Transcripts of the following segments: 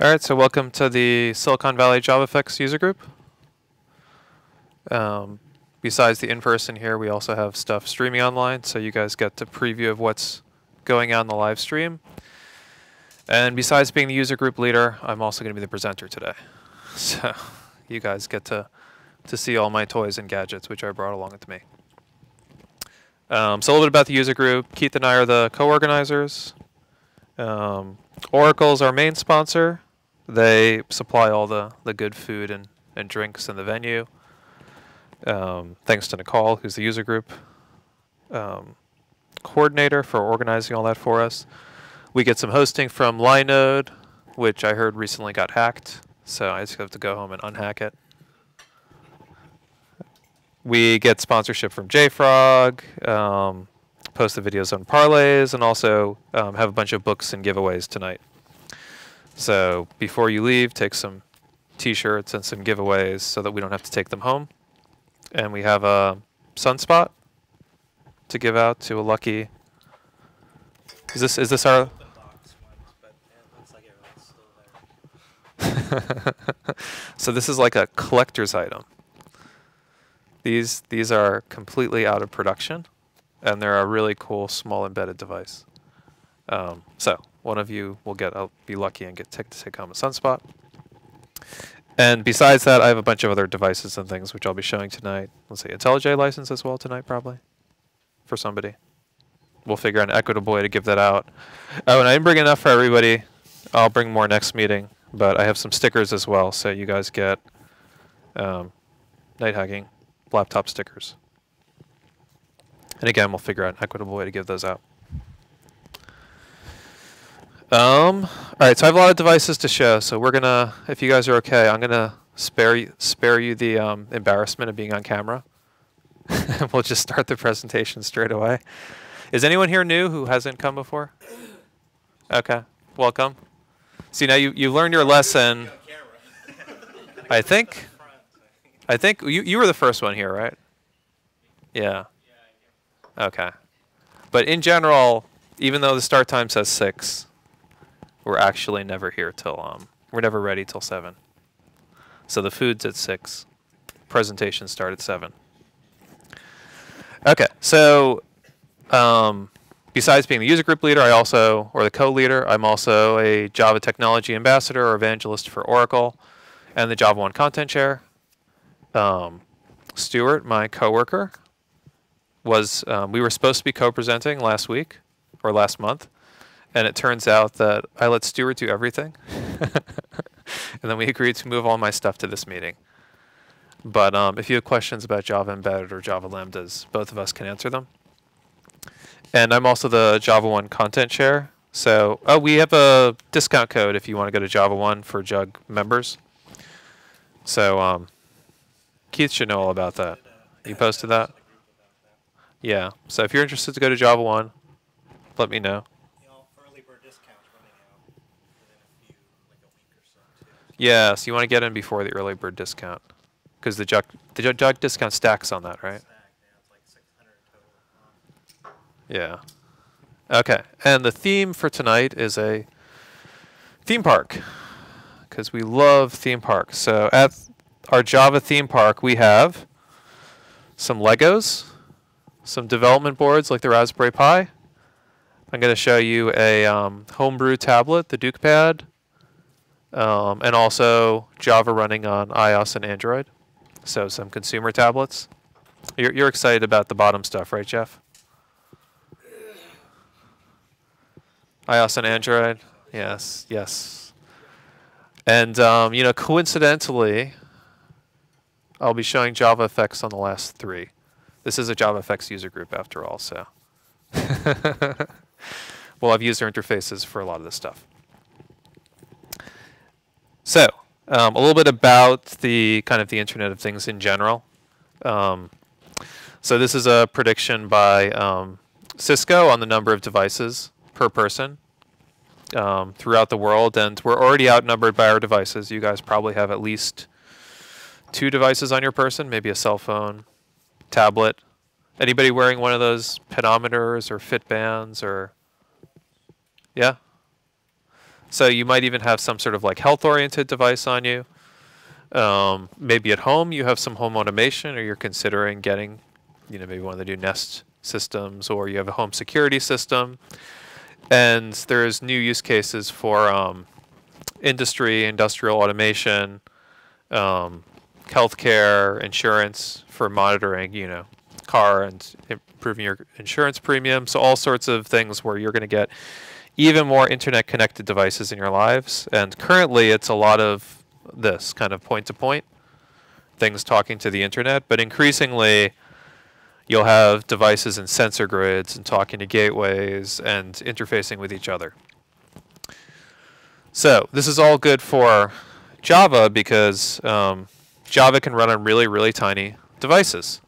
All right, so welcome to the Silicon Valley JavaFX user group. Besides the in-person here, we also have stuff streaming online, so you guys get the preview of what's going on in the live stream. And besides being the user group leader, I'm also going to be the presenter today. So you guys get to see all my toys and gadgets, which I brought along with me. So a little bit about the user group. Keith and I are the co-organizers. Oracle's our main sponsor. They supply all the good food and drinks in the venue. Thanks to Nicole, who's the user group coordinator, for organizing all that for us. We get some hosting from Linode, which I heard recently got hacked, so I just have to go home and unhack it. We get sponsorship from JFrog, post the videos on parlays, and also have a bunch of books and giveaways tonight. So before you leave, take some t-shirts and some giveaways so that we don't have to take them home. And we have a sunspot to give out to a lucky. Is this our? So this is like a collector's item. These are completely out of production, and they're a really cool small embedded device. So one of you will be lucky and get to take home a sunspot. And besides that, I have a bunch of other devices and things which I'll be showing tonight. Let's see, IntelliJ license as well tonight, probably, for somebody. We'll figure out an equitable way to give that out. Oh, and I didn't bring enough for everybody. I'll bring more next meeting, but I have some stickers as well, so you guys get night hacking laptop stickers. And again, we'll figure out an equitable way to give those out. All right, so I have a lot of devices to show, so we're gonna, if you guys are okay, I'm gonna spare you the embarrassment of being on camera. We'll just start the presentation straight away. Is anyone here new who hasn't come before? Okay, welcome. See, now you learned your lesson. I think you were the first one here, right? Yeah. Okay. But in general, even though the start time says 6, we're actually never here till we're never ready till 7. So the food's at 6. Presentations start at 7. Okay, so besides being the user group leader, or the co-leader, I'm also a Java technology ambassador or evangelist for Oracle and the Java 1 content chair. Stuart, my coworker, we were supposed to be co-presenting last week or last month. And it turns out that I let Stuart do everything. And then we agreed to move all my stuff to this meeting. But if you have questions about Java Embedded or Java Lambdas, both of us can answer them. And I'm also the Java 1 content chair. So we have a discount code if you want to go to Java 1 for JUG members. So Keith should know all about that. You posted that? Yeah. So if you're interested to go to Java 1, let me know. Yeah, so you want to get in before the early bird discount, because the JUG discount stacks on that, right? Yeah. Okay, and the theme for tonight is a theme park, because we love theme parks. So at our Java theme park, we have some Legos, some development boards like the Raspberry Pi. I'm going to show you a homebrew tablet, the DukePad. And also Java running on iOS and Android. So some consumer tablets. You're excited about the bottom stuff, right, Jeff? iOS and Android? Yes, yes. And, coincidentally, I'll be showing JavaFX on the last 3. This is a JavaFX user group after all, so. We'll have user interfaces for a lot of this stuff. So, a little bit about the Internet of Things in general. So this is a prediction by Cisco on the number of devices per person throughout the world, and we're already outnumbered by our devices. You guys probably have at least 2 devices on your person, maybe a cell phone, tablet. Anybody wearing one of those pedometers or Fitbands or? Yeah? So you might even have some sort of like health-oriented device on you. Maybe at home you have some home automation, or you're considering getting, maybe one of the new Nest systems, or you have a home security system. And there's new use cases for industrial automation, healthcare, insurance for monitoring, car and improving your insurance premium. So all sorts of things where you're going to get even more internet connected devices in your lives. And currently it's a lot of this kind of point-to-point things talking to the internet, but increasingly you'll have devices and sensor grids and talking to gateways and interfacing with each other. So this is all good for Java because Java can run on really, really tiny devices.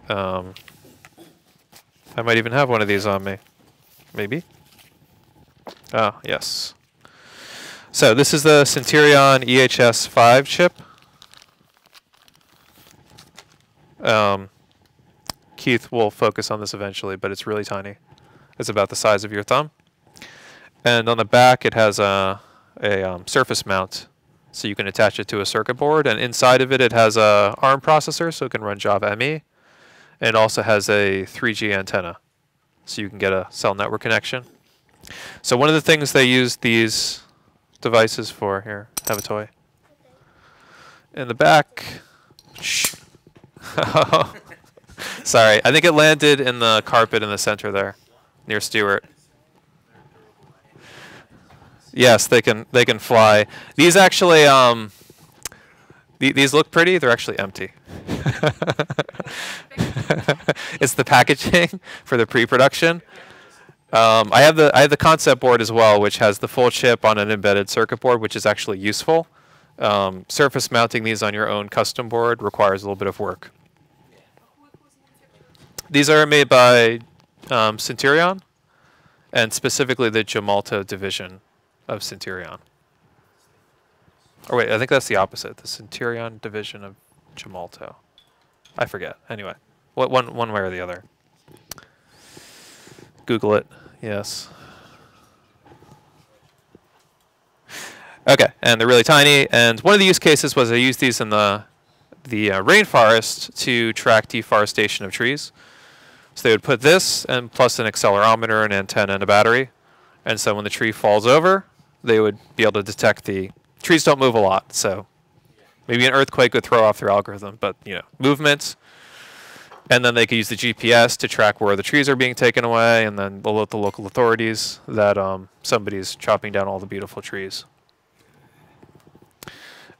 I might even have one of these on me. Maybe. Oh, yes. So this is the Centurion EHS5 chip. Keith will focus on this eventually, but it's really tiny. It's about the size of your thumb. And on the back, it has a surface mount, so you can attach it to a circuit board. And inside of it, it has a ARM processor, so it can run Java ME. And it also has a 3G antenna, so you can get a cell network connection. So one of the things they use these devices for, here, have a toy. In the back, shh. Sorry, I think it landed in the carpet in the center there, near Stuart. Yes, they can fly. These actually these look pretty. They're actually empty. It's the packaging for the pre-production. I have the concept board as well, which has the full chip on an embedded circuit board, which is actually useful. Surface mounting these on your own custom board requires a little bit of work. These are made by Centurion, and specifically the Gemalto division of Centurion. Or wait, I think that's the opposite. The Centurion division of Gemalto. I forget. Anyway, one way or the other. Google it. Yes. Okay, and they're really tiny. And one of the use cases was I used these in the rainforest to track deforestation of trees. So they would put this and plus an accelerometer, an antenna, and a battery. And so when the tree falls over, they would be able to detect the trees don't move a lot. So maybe an earthquake would throw off their algorithm, but movement. And then they could use the GPS to track where the trees are being taken away, and then alert the local authorities that somebody's chopping down all the beautiful trees.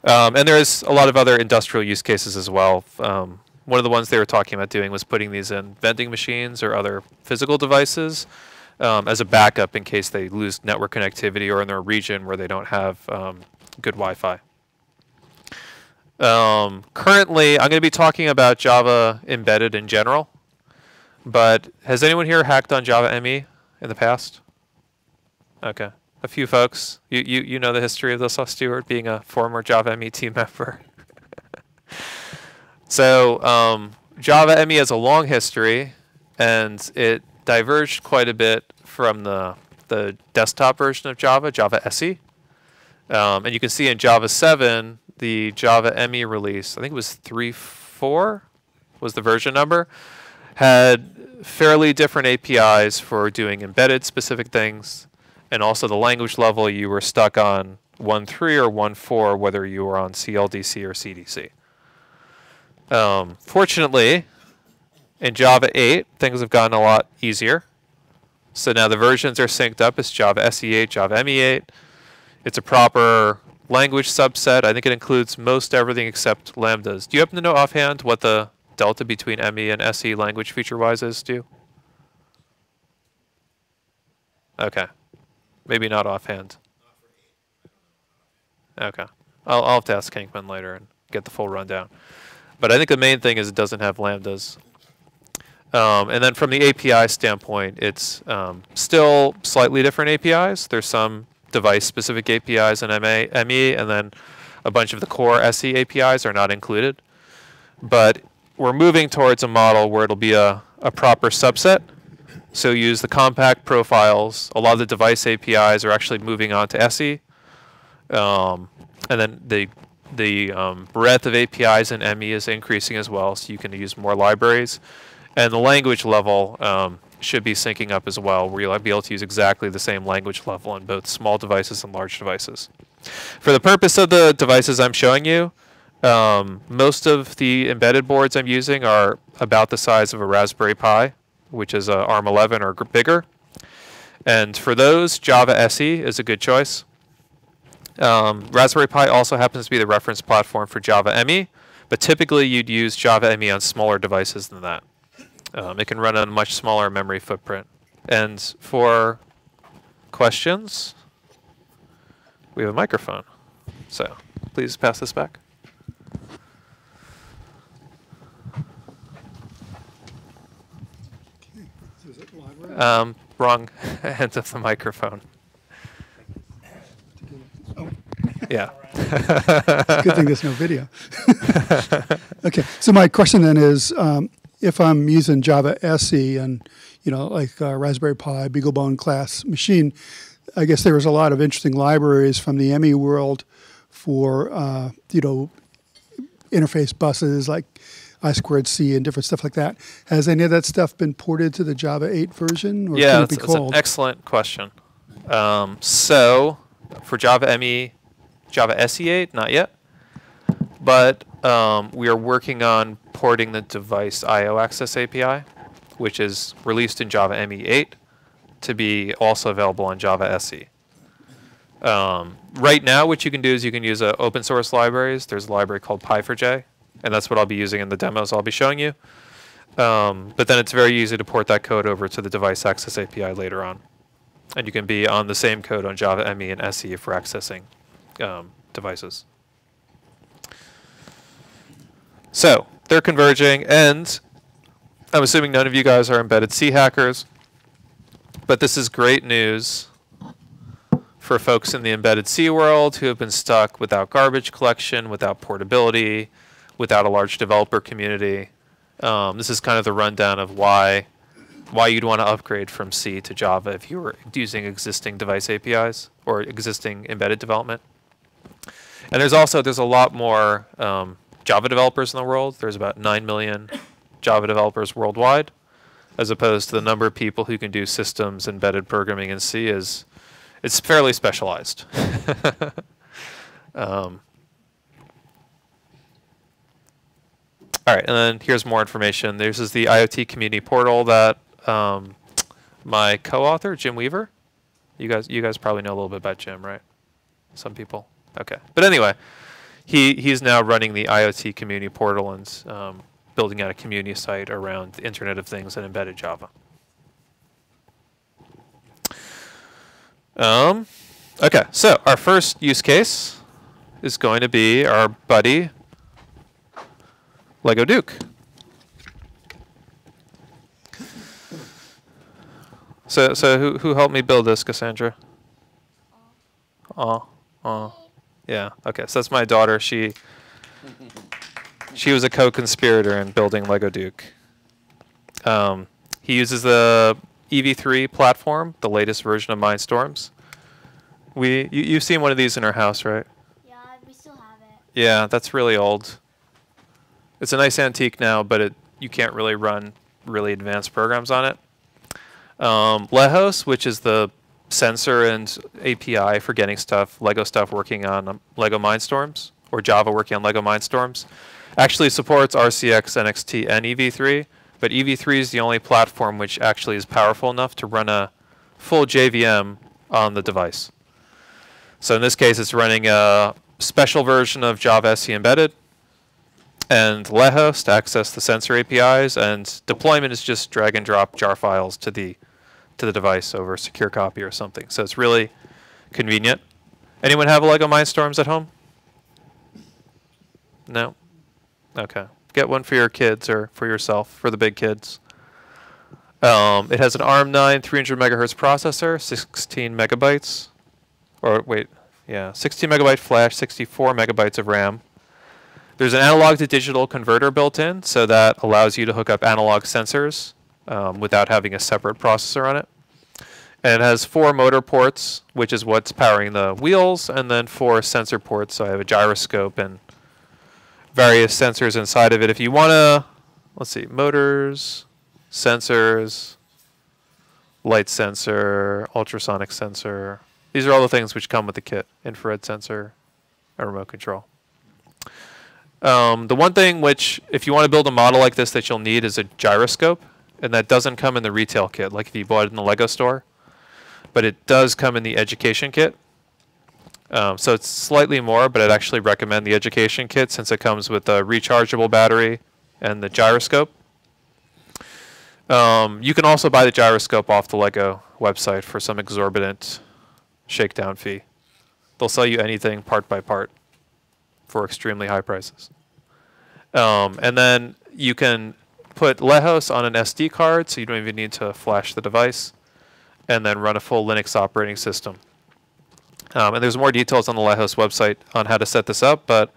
And there's a lot of other industrial use cases as well. One of the ones they were talking about doing was putting these in vending machines or other physical devices as a backup in case they lose network connectivity or in their region where they don't have good Wi-Fi. Currently, I'm going to be talking about Java embedded in general, but has anyone here hacked on Java ME in the past? Okay, a few folks. You know the history of this, Stuart, being a former Java ME team member. So Java ME has a long history, and it diverged quite a bit from the desktop version of Java, Java SE. And you can see in Java 7, the Java ME release, I think it was 3.4 was the version number, had fairly different APIs for doing embedded specific things, and also the language level you were stuck on 1.3 or 1.4, whether you were on CLDC or CDC. Fortunately, in Java 8, things have gotten a lot easier. So now the versions are synced up as Java SE8, Java ME8. It's a proper language subset. I think it includes most everything except lambdas. Do you happen to know offhand what the delta between ME and SE language feature-wise is, Stu? Okay. Maybe not offhand. Okay. I'll have to ask Kankman later and get the full rundown. But I think the main thing is it doesn't have lambdas. And then from the API standpoint, it's still slightly different APIs. There's some device-specific APIs in ME, and then a bunch of the core SE APIs are not included. But we're moving towards a model where it'll be a proper subset So use the compact profiles. A lot of the device APIs are actually moving on to SE. And then the breadth of APIs in ME is increasing as well, so you can use more libraries. And the language level should be syncing up as well, where you'll be able to use exactly the same language level on both small devices and large devices. For the purpose of the devices I'm showing you, most of the embedded boards I'm using are about the size of a Raspberry Pi, which is a ARM11 or bigger. And for those, Java SE is a good choice. Raspberry Pi also happens to be the reference platform for Java ME, but typically you'd use Java ME on smaller devices than that. It can run on a much smaller memory footprint. And for questions, we have a microphone. So please pass this back. Is it live? Wrong end of the microphone. Oh. Yeah. Good thing there's no video. Okay, so my question then is, if I'm using Java SE and, like Raspberry Pi, BeagleBone class machine, I guess there was a lot of interesting libraries from the ME world for, interface buses like I2C and different stuff like that. Has any of that stuff been ported to the Java 8 version? Or Yeah, can it be that's an called? excellent question. So for Java ME, Java SE 8, not yet. But we are working on porting the device I/O access API, which is released in Java ME 8, to be also available on Java SE. Right now, what you can do is you can use open source libraries. There's a library called Py4j, and that's what I'll be using in the demos I'll be showing you. But then it's very easy to port that code over to the device access API later on. And you can be on the same code on Java ME and SE for accessing devices. So they're converging, and I'm assuming none of you guys are embedded C hackers, but this is great news for folks in the embedded C world who have been stuck without garbage collection, without portability, without a large developer community. This is kind of the rundown of why you'd want to upgrade from C to Java if you were using existing device APIs or existing embedded development. And there's a lot more Java developers in the world. There's about 9 million Java developers worldwide, as opposed to the number of people who can do systems embedded programming in C it's fairly specialized. All right, and then here's more information. This is the IoT community portal that my co-author, Jim Weaver, you guys probably know a little bit about Jim, right? Some people. Okay. But anyway, he's now running the IoT community portal and building out a community site around the Internet of Things and embedded Java. Okay, so our first use case is going to be our buddy Lego Duke. So who helped me build this, Cassandra? Yeah. Okay. So that's my daughter. She was a co-conspirator in building Lego Duke. He uses the EV3 platform, the latest version of Mindstorms. You've seen one of these in our house, right? Yeah, we still have it. Yeah, that's really old. It's a nice antique now, but you can't really run really advanced programs on it. LeJOS, which is the sensor and API for getting Lego stuff working on Lego Mindstorms, or Java working on Lego Mindstorms, actually supports RCX, NXT, and EV3, but EV3 is the only platform which actually is powerful enough to run a full JVM on the device. So in this case, it's running a special version of Java SE Embedded and LeJOS to access the sensor APIs, and deployment is just drag and drop jar files to the device over a secure copy or something. So it's really convenient. Anyone have a Lego Mindstorms at home? No? Okay. Get one for your kids or for yourself, for the big kids. It has an ARM9 300 megahertz processor, 16 megabytes. Or wait, yeah, 16 megabyte flash, 64 megabytes of RAM. There's an analog to digital converter built in, so that allows you to hook up analog sensors without having a separate processor on it. And it has 4 motor ports, which is what's powering the wheels, and then 4 sensor ports. So I have a gyroscope and various sensors inside of it. If you want to, let's see, motors, sensors, light sensor, ultrasonic sensor. These are all the things which come with the kit. Infrared sensor, a remote control. The one thing which, if you want to build a model like this that you'll need is a gyroscope, and that doesn't come in the retail kit, like if you bought it in the Lego store. But it does come in the education kit. So it's slightly more, but I'd actually recommend the education kit since it comes with a rechargeable battery and the gyroscope. You can also buy the gyroscope off the Lego website for some exorbitant shakedown fee. They'll sell you anything part by part for extremely high prices. And then you can put LeJOS on an SD card, so you don't even need to flash the device, and then run a full Linux operating system. And there's more details on the LeJOS website on how to set this up, but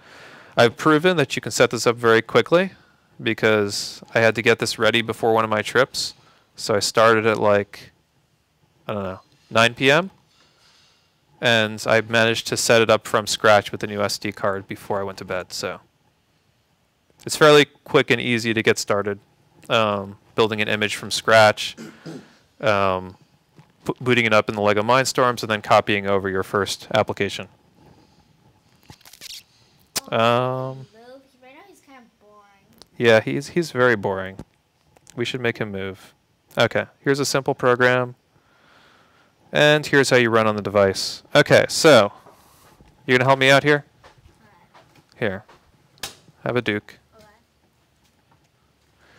I've proven that you can set this up very quickly because I had to get this ready before one of my trips. So I started at like, I don't know, 9 p.m. And I managed to set it up from scratch with the new SD card before I went to bed. So it's fairly quick and easy to get started building an image from scratch. Booting it up in the Lego Mindstorms, and then copying over your first application. Right now he's kind of boring. Yeah, he's very boring. We should make him move. Okay, here's a simple program. And here's how you run on the device. Okay, so you're gonna help me out here? Alright. Here. Have a Duke. Okay.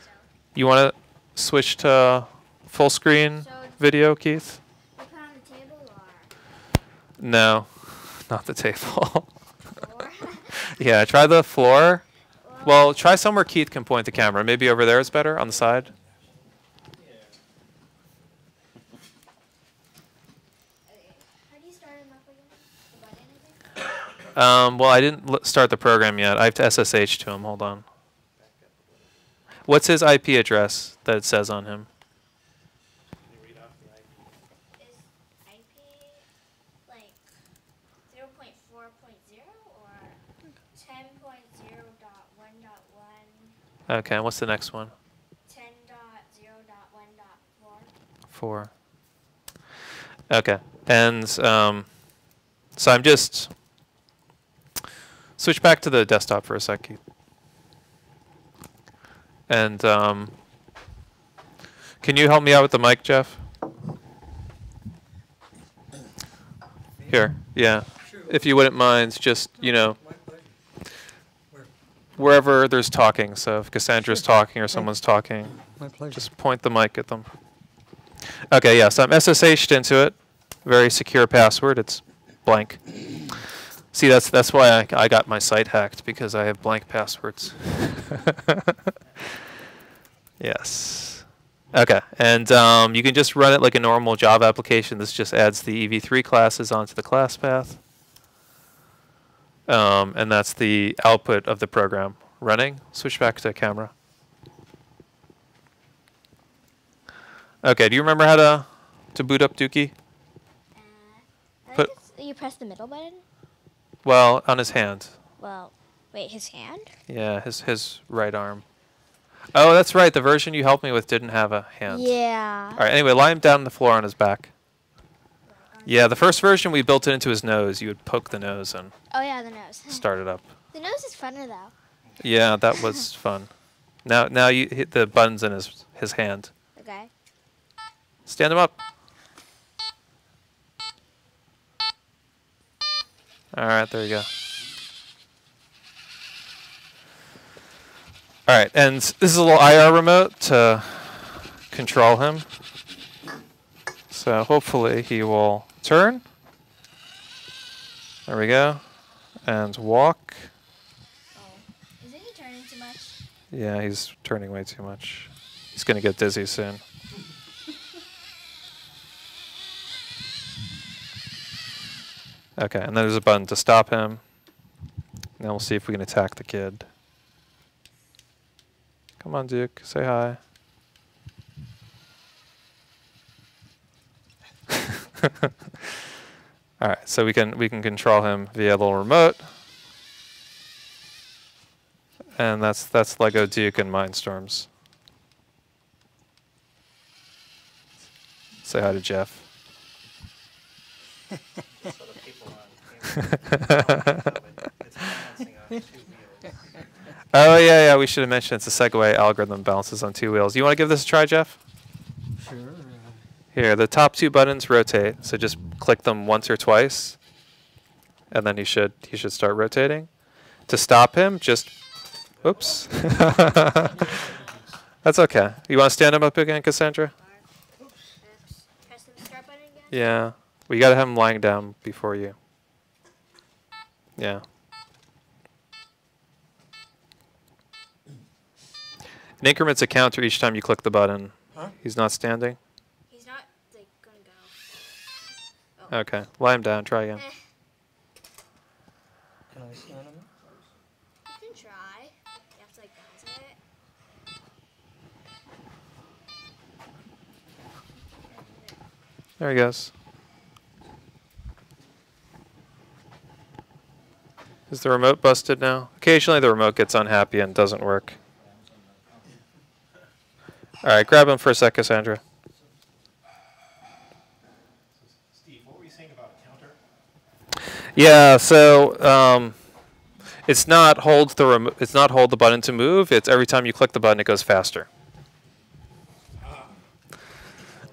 So, You wanna switch to full screen video, Keith? you put on the table or No, not the table. floor? Yeah, try the floor. Well, try somewhere Keith can point the camera. Maybe over there is better, on the side. Okay. How do you start him up again? The button? Well, I didn't start the program yet. I have to SSH to him. Hold on. What's his IP address that it says on him? Is IP like 0.4.0 or 10.0.1.1? Okay, and what's the next one? 10.0.1.4? 4. Okay, and so I'm just switch back to the desktop for a second. And can you help me out with the mic, Jeff? Here, yeah. If you wouldn't mind, just, you know, wherever there's talking. So if Cassandra's talking or someone's talking, My pleasure. just point the mic at them. Okay, yeah, so I'm SSH'd into it. Very secure password. It's blank. See, that's why I got my site hacked, because I have blank passwords. Yes. Okay, and you can just run it like a normal Java application. This just adds the EV3 classes onto the class path. And that's the output of the program running. Switch back to camera. Okay, do you remember how to boot up Dookie? I Put- think you press the middle button. Well, on his hand. Well, wait, his hand? Yeah, his right arm. Oh, that's right. The version you helped me with didn't have a hand. Yeah. All right, anyway, lie him down on the floor on his back. Yeah, the first version we built it into his nose. You would poke the nose and Oh yeah, the nose. start it up. The nose is funner though. Yeah, that was fun. Now you hit the buttons in his hand. Okay. Stand him up. All right, there you go. All right, and this is a little IR remote to control him. So hopefully he will turn. There we go. And walk. Oh. Isn't he turning too much? Yeah, he's turning way too much. He's going to get dizzy soon. Okay, and then there's a button to stop him. Now we'll see if we can attack the kid. Come on, Duke, say hi. All right, so we can control him via a little remote, and that's Lego Duke and Mindstorms. Say hi to Jeff. Oh yeah, we should have mentioned it's a Segway algorithm balances on 2 wheels. You want to give this a try, Jeff? Sure. Here, the top 2 buttons rotate, so just click them once or twice, and then he should start rotating. To stop him, just, oops. That's okay. You want to stand him up again, Cassandra? Press the start button again. Yeah. We got to have him lying down before you. Yeah. It increments a counter each time you click the button. Huh? He's not standing? He's not like gonna go. Oh. Okay. Lie him down. Try again. Can I stand him? You can try. You have to like bounce it. There he goes. Is the remote busted now? Occasionally the remote gets unhappy and doesn't work. All right, grab him for a sec, Cassandra. Steve, what were you saying about a counter? Yeah, so it's not hold the button to move. It's every time you click the button, it goes faster.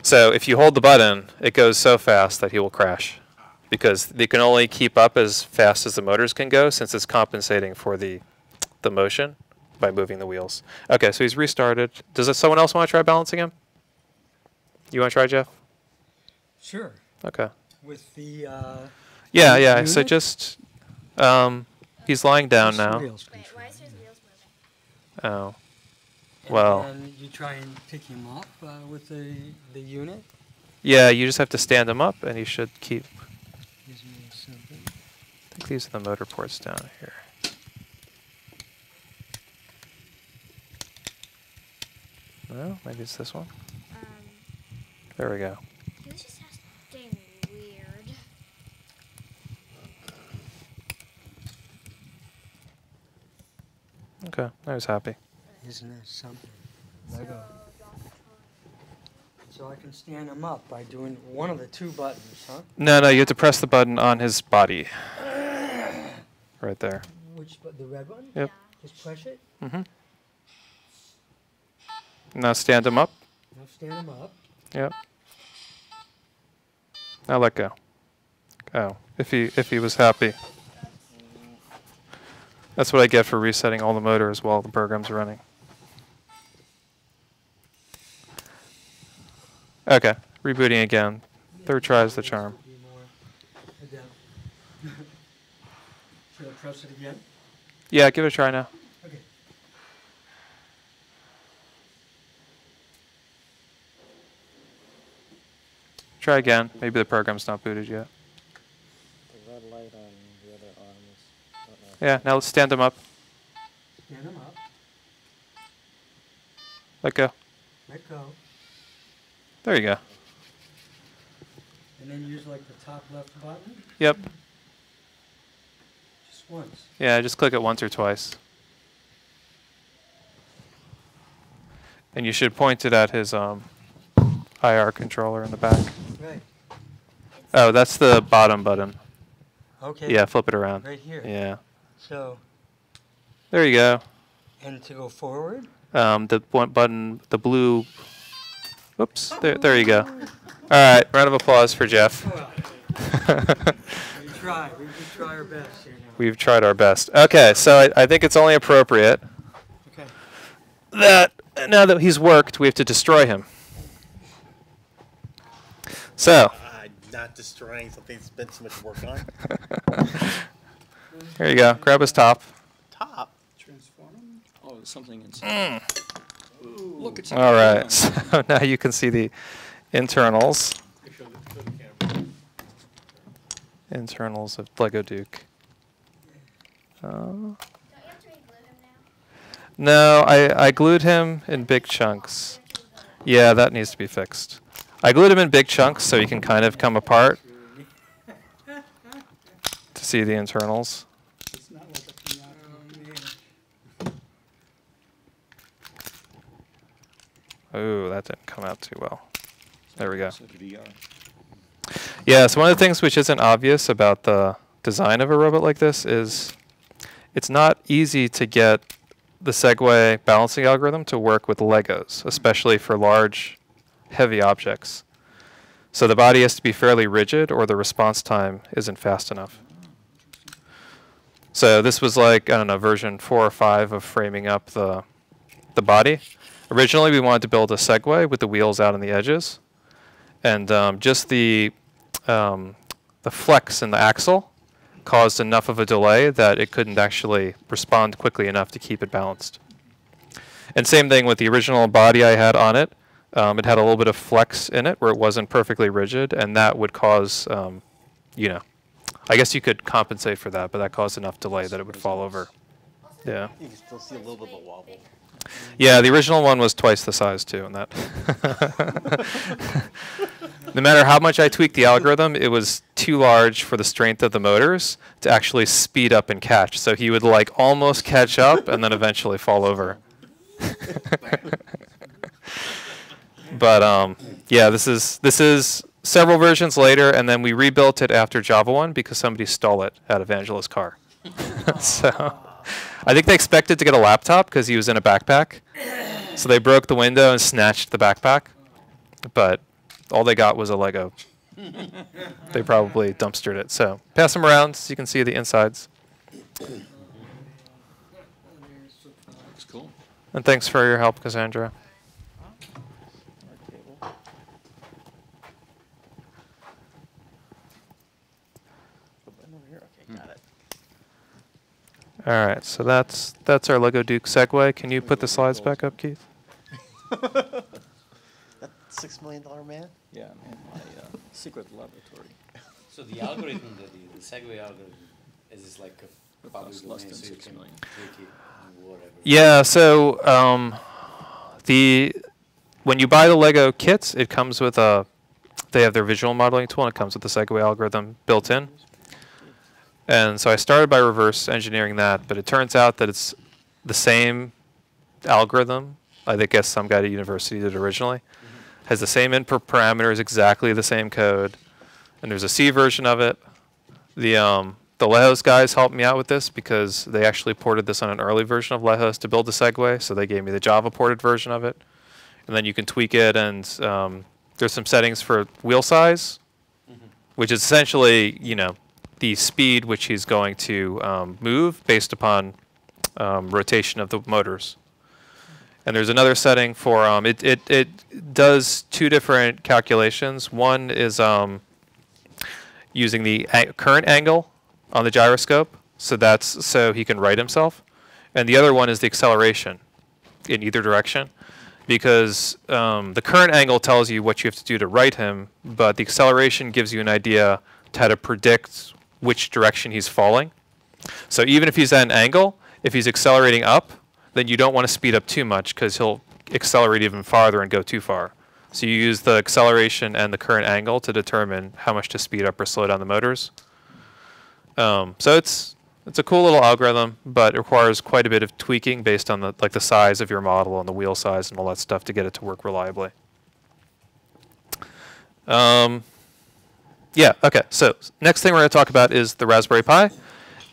So if you hold the button, it goes so fast that he will crash, because they can only keep up as fast as the motors can go, since it's compensating for the motion by moving the wheels. Okay, so he's restarted. Does someone else want to try balancing him? You want to try, Jeff? Sure. Okay. With the Yeah. So unit? just he's lying down now. wheels Wait, control. why is his wheels moving? Oh. And Well. then you try and pick him up with the unit. Yeah, you just have to stand him up, and he should keep. Gives me something. I think these are the motor ports down here. No, maybe it's this one. There we go. He was just acting weird. Okay, I was happy. Isn't that something? So, Lego. So I can stand him up by doing one of the 2 buttons, huh? No, you have to press the button on his body. Right there. Which the red one? Yep. Just push it. Mm-hmm. Now stand him up. Now stand him up. Yep. Now let go. Oh, if he was happy. That's what I get for resetting all the motors while the program's running. Okay, rebooting again. 3rd try's the charm. Be more adept. Should I press it again? Yeah, give it a try now. Okay. Try again. Maybe the program's not booted yet. The red light on the other arm is. Yeah, now let's stand him up. Stand him up. Let go. Let go. There you go. And then use like the top left button. Yep. Just once. Yeah, just click it once or twice. And you should point it at his IR controller in the back. Right. Oh, that's the bottom button. Okay. Yeah, flip it around. Right here. Yeah. So, There you go. and to go forward. The one button, the blue. Oops. There you go. All right. Round of applause for Jeff. Well, we try. We try our best here now. We've tried our best. Okay, so I think it's only appropriate Okay. that now that he's worked, we have to destroy him. So, Not destroying something that's been so much work on. here you go. Grab his top. Top. Transform? Oh, there's something inside. Look, it's All right. So now you can see the internals. Internals of Lego Duke. Don't you have to re-glue him now? No, I glued him in big chunks. Yeah, that needs to be fixed. I glued them in big chunks so you can kind of come apart to see the internals. It's not like a pinata. Ooh, that didn't come out too well. There we go. So VR. Yeah, so one of the things which isn't obvious about the design of a robot like this is it's not easy to get the Segway balancing algorithm to work with Legos, especially for large, heavy objects. So the body has to be fairly rigid or the response time isn't fast enough. So this was like, I don't know, version 4 or 5 of framing up the body. Originally, we wanted to build a Segway with the wheels out on the edges. And just the flex in the axle caused enough of a delay that it couldn't actually respond quickly enough to keep it balanced. And same thing with the original body I had on it. It had a little bit of flex in it where it wasn't perfectly rigid, and that would cause, you know, I guess you could compensate for that, but that caused enough delay that it would fall over. Yeah. You can still see a little bit of a wobble. Yeah, the original one was twice the size too, and that. No matter how much I tweaked the algorithm, it was too large for the strength of the motors to actually speed up and catch. So he would like almost catch up and then eventually fall over. But yeah, this is several versions later, and then we rebuilt it after Java 1 because somebody stole it out of Angela's car. So I think they expected to get a laptop because he was in a backpack. So they broke the window and snatched the backpack. But all they got was a Lego. They probably dumpstered it. So pass them around so you can see the insides. Looks cool. And thanks for your help, Cassandra. All right, so that's our Lego Duke Segway. Can you put the slides back up, Keith? That $6 million man? Yeah, man, my secret laboratory. So the algorithm, the Segway algorithm, is this like a It public costs less domain, than so you 6 can million. tweak it and whatever? Yeah, so when you buy the Lego kits, it comes with they have their visual modeling tool, and it comes with the Segway algorithm built in. And so I started by reverse engineering that, but it turns out that it's the same algorithm. I guess some guy at university did originally. Has the same input parameters, exactly the same code. And there's a C version of it. The LeJOS guys helped me out with this because they actually ported this on an early version of LeJOS to build the Segway, so they gave me the Java ported version of it. And then you can tweak it, and there's some settings for wheel size, which is essentially, you know, the speed which he's going to move based upon rotation of the motors. And there's another setting for it does 2 different calculations. One is using the current angle on the gyroscope, so he can right himself, and the other one is the acceleration in either direction, because the current angle tells you what you have to do to right him, but the acceleration gives you an idea to how to predict which direction he's falling. So even if he's at an angle, if he's accelerating up, then you don't want to speed up too much because he'll accelerate even farther and go too far. So you use the acceleration and the current angle to determine how much to speed up or slow down the motors. So it's a cool little algorithm, but it requires quite a bit of tweaking based on the size of your model and the wheel size and all that stuff to get it to work reliably. Yeah, okay, so next thing we're going to talk about is the Raspberry Pi.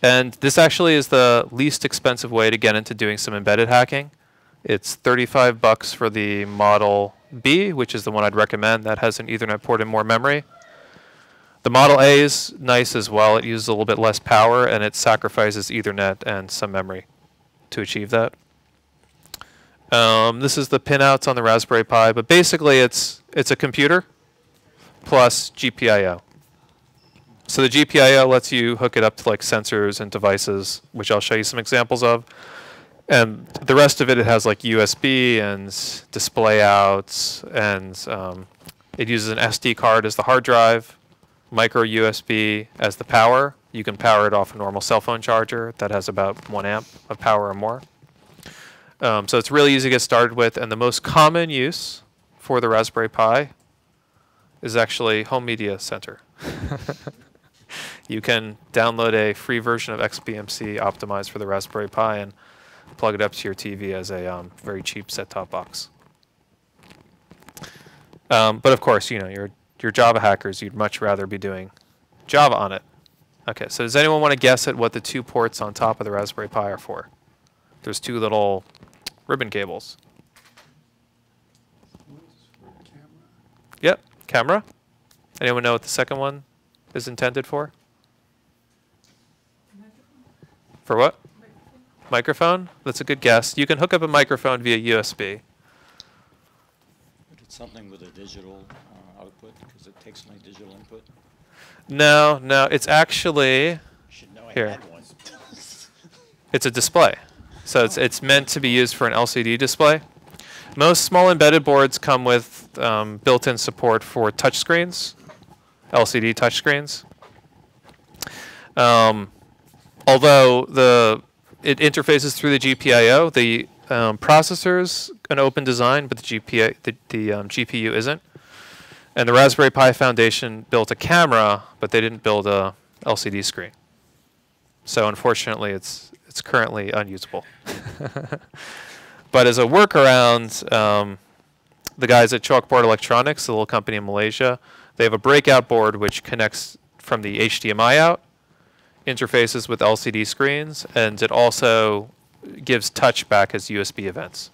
And this actually is the least expensive way to get into doing some embedded hacking. It's $35 for the Model B, which is the one I'd recommend. That has an Ethernet port and more memory. The Model A is nice as well. It uses a little bit less power, and it sacrifices Ethernet and some memory to achieve that. This is the pinouts on the Raspberry Pi, but basically it's a computer plus GPIO. So the GPIO lets you hook it up to like sensors and devices, which I'll show you some examples of. And the rest of it has like USB and display outs, and it uses an SD card as the hard drive, micro USB as the power. You can power it off a normal cell phone charger that has about 1 amp of power or more. So it's really easy to get started with, and the most common use for the Raspberry Pi is actually Home Media Center. You can download a free version of XBMC optimized for the Raspberry Pi and plug it up to your TV as a very cheap set-top box. But of course, you know, your Java hackers, you'd much rather be doing Java on it. Okay, so does anyone want to guess at what the 2 ports on top of the Raspberry Pi are for? There's 2 little ribbon cables. Yep, camera. Anyone know what the second one is intended for? For what? Microphone? That's a good guess. You can hook up a microphone via USB. It's something with a digital output because it takes my digital input. No, it's actually You should know I here. had one. It's a display. So it's meant to be used for an LCD display. Most small embedded boards come with built-in support for touchscreens, LCD touchscreens. Although it interfaces through the GPIO, the processor's an open design, but the GPU isn't. And the Raspberry Pi Foundation built a camera, but they didn't build a LCD screen. So unfortunately, it's currently unusable. But as a workaround, the guys at Chalkboard Electronics, the little company in Malaysia, they have a breakout board which connects from the HDMI out, interfaces with LCD screens, and it also gives touch back as USB events.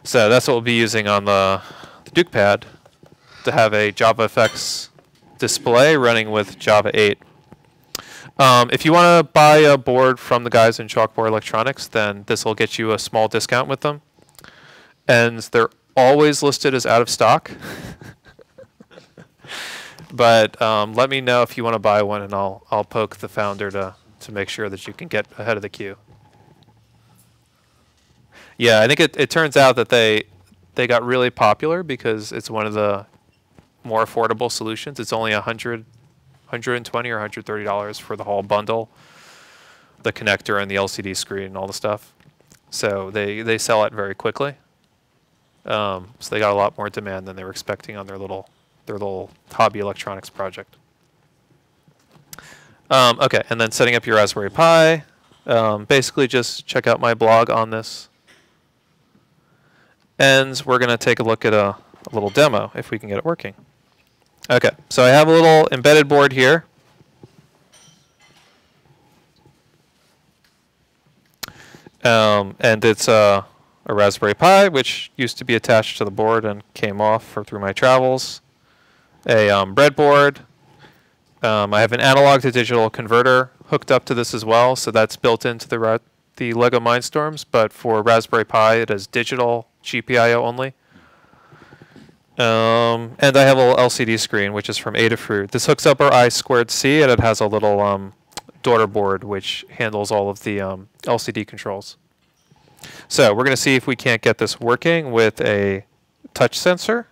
So that's what we'll be using on the DukePad to have a JavaFX display running with Java 8. If you want to buy a board from the guys in Chalkboard Electronics, then this will get you a small discount with them. And they're always listed as out of stock. But let me know if you want to buy one, and I'll poke the founder to make sure that you can get ahead of the queue. Yeah, I think it turns out that they got really popular because it's one of the more affordable solutions. It's only $120 or $130 for the whole bundle, the connector and the LCD screen and all the stuff. So they sell it very quickly. So they got a lot more demand than they were expecting on their little hobby electronics project. Okay, and then setting up your Raspberry Pi. Basically just check out my blog on this. And we're going to take a look at a little demo if we can get it working. Okay, so I have a little embedded board here. And it's a Raspberry Pi, which used to be attached to the board and came off through my travels. A breadboard. I have an analog to digital converter hooked up to this as well, so that's built into the Lego Mindstorms, but for Raspberry Pi it is digital GPIO only. And I have a little LCD screen, which is from Adafruit. This hooks up our I2C, and it has a little daughter board which handles all of the LCD controls. So we're going to see if we can't get this working with a touch sensor,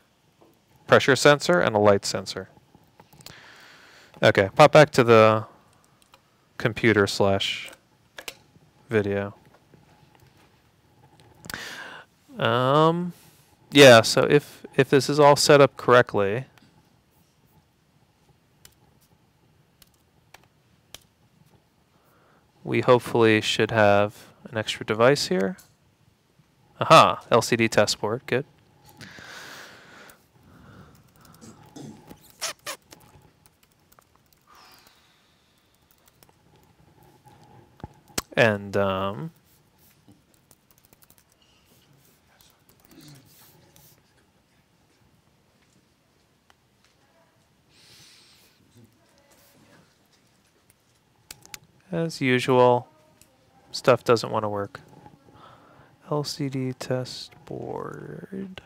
pressure sensor, and a light sensor. Okay, pop back to the computer/video. Yeah, so if this is all set up correctly, we hopefully should have an extra device here. Aha, LCD test board, good. And as usual, stuff doesn't want to work. LCD test board.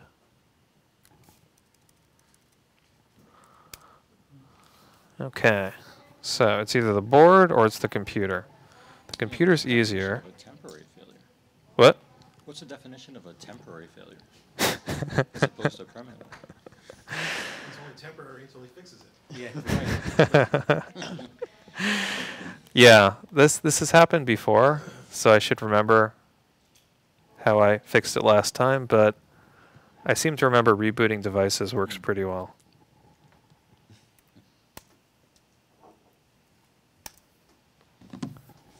Okay, so it's either the board or it's the computer. The computer's easier. A temporary failure. What? What's the definition of a temporary failure? As opposed to a permanent. It's only temporary until he fixes it. Yeah, right. Yeah, this has happened before, so I should remember how I fixed it last time, but I seem to remember rebooting devices works pretty well.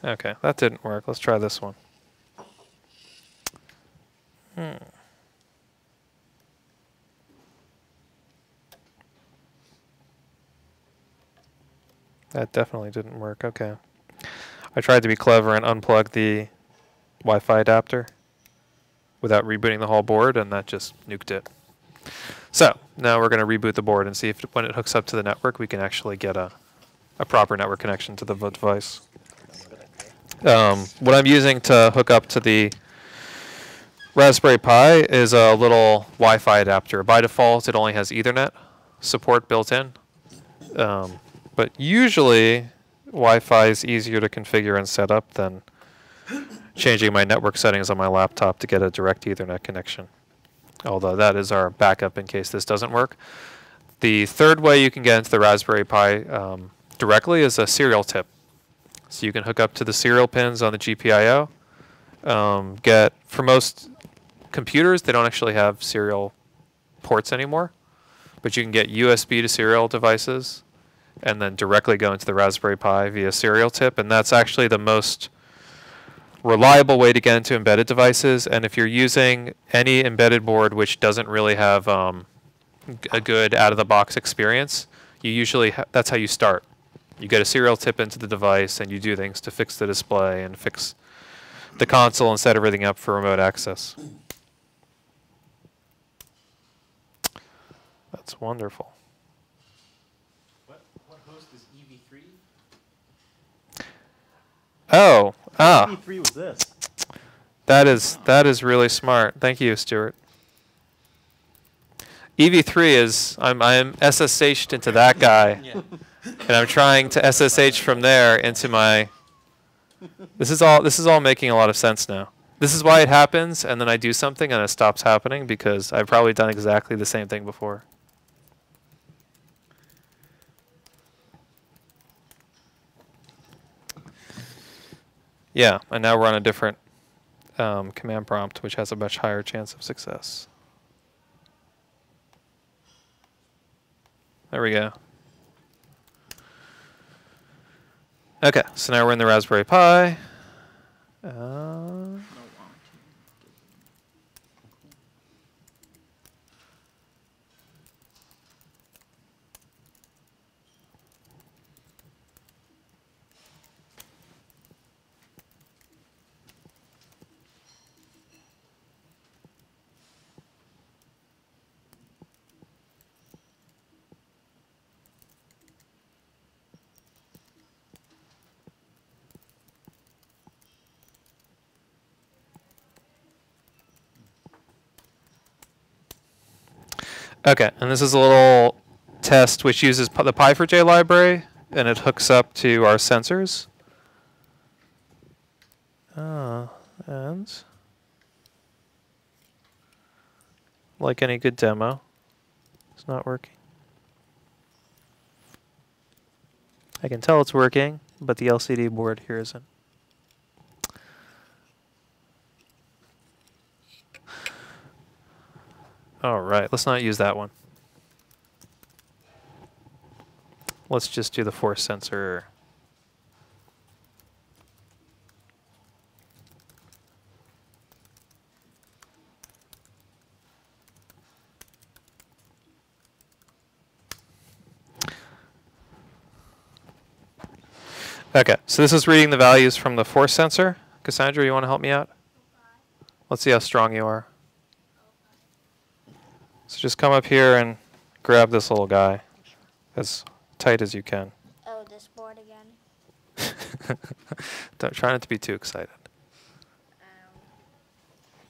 Okay, that didn't work. Let's try this one. That definitely didn't work. Okay. I tried to be clever and unplug the Wi-Fi adapter without rebooting the whole board, and that just nuked it. So now we're going to reboot the board and see if when it hooks up to the network, we can actually get a proper network connection to the device. What I'm using to hook up to the Raspberry Pi is a little Wi-Fi adapter. By default, it only has Ethernet support built in. But usually, Wi-Fi is easier to configure and set up than changing my network settings on my laptop to get a direct Ethernet connection. Although that is our backup in case this doesn't work. The third way you can get into the Raspberry Pi directly is a serial tip. So you can hook up to the serial pins on the GPIO. For most computers, they don't actually have serial ports anymore, but you can get USB to serial devices and then directly go into the Raspberry Pi via serial tip, and that's actually the most reliable way to get into embedded devices. And if you're using any embedded board which doesn't really have a good out-of-the-box experience, you usually that's how you start. You get a serial tip into the device, and you do things to fix the display and fix the console and set everything up for remote access. That's wonderful. What host is EV3? Oh, EV3 was this. that is really smart. Thank you, Stuart. EV3 is I'm SSH'd into that guy, Yeah. and I'm trying to SSH from there into my. This is all making a lot of sense now. This is why it happens, and then I do something and it stops happening because I've probably done exactly the same thing before. Yeah, and now we're on a different command prompt, which has a much higher chance of success. There we go. Okay, so now we're in the Raspberry Pi. No warranty. Okay, and this is a little test which uses the Py4j library, and it hooks up to our sensors. And like any good demo, it's not working. I can tell it's working, but the LCD board here isn't. All right, let's not use that one. Let's just do the force sensor. Okay, so this is reading the values from the force sensor. Cassandra, you want to help me out? Let's see how strong you are. So just come up here and grab this little guy as tight as you can. Oh, this board again. Try not to be too excited.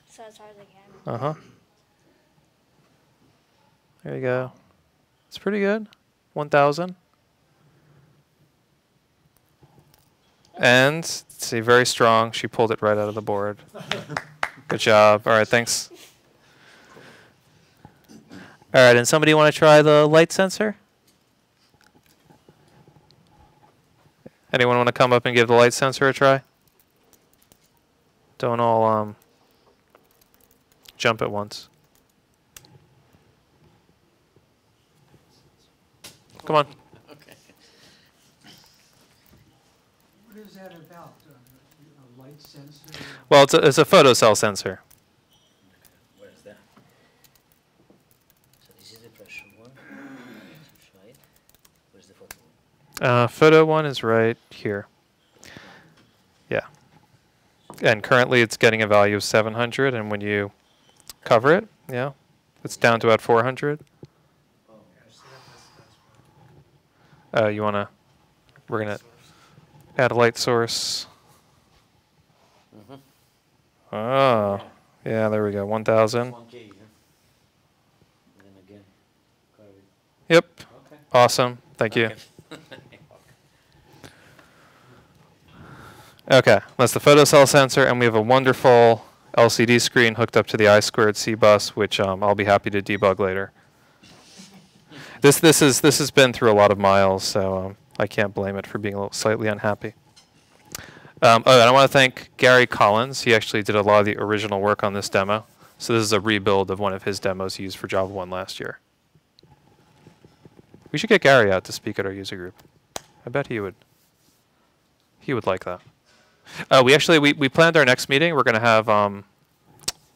So as hard as I can. Uh-huh. There you go. It's pretty good. 1,000. And, see, very strong. She pulled it right out of the board. Good job. All right, thanks. All right, and somebody want to try the light sensor? Anyone want to come up and give the light sensor a try? Don't all jump at once. Come on. Okay. What is that about? A light sensor? Well, it's a photocell sensor. Where is that? So this is the pressure one. Let's try it. Where's the photo one? Photo one is right here. Yeah. And currently it's getting a value of 700, and when you cover it, yeah, it's down to about 400. You want to, we're going to add a light source. Mm-hmm. Oh, yeah, there we go, 1000. 1K, yeah. And then again, carry it. Yep, Okay. awesome, thank you. Okay. Okay, that's the photocell sensor, and we have a wonderful LCD screen hooked up to the I2C bus, which I'll be happy to debug later. This has been through a lot of miles, so I can't blame it for being a little slightly unhappy. Oh, and I want to thank Gary Collins. He actually did a lot of the original work on this demo. So this is a rebuild of one of his demos he used for Java 1 last year. We should get Gary out to speak at our user group. I bet he would like that. We planned our next meeting. We're going to have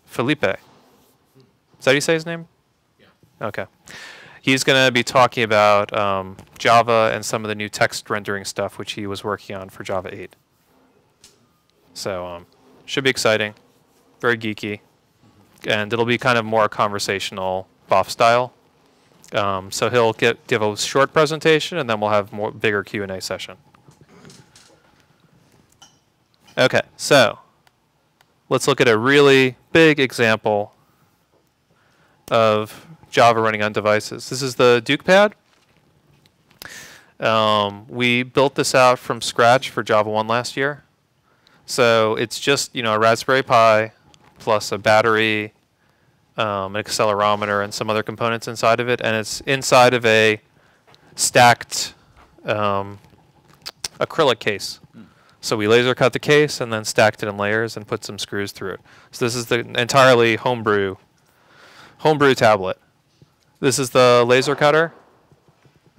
Felipe. Is that how you say his name? Yeah. Okay. He's going to be talking about Java and some of the new text rendering stuff, which he was working on for Java 8. So should be exciting, very geeky, and it'll be kind of more conversational BOF style. So he'll give a short presentation, and then we'll have bigger Q&A session. Okay, so let's look at a really big example of Java running on devices. This is the DukePad. We built this out from scratch for Java 1 last year. So it's just a Raspberry Pi plus a battery, an accelerometer, and some other components inside of it. And it's inside of a stacked acrylic case. So we laser cut the case and then stacked it in layers and put some screws through it. So this is the entirely homebrew tablet. This is the laser cutter.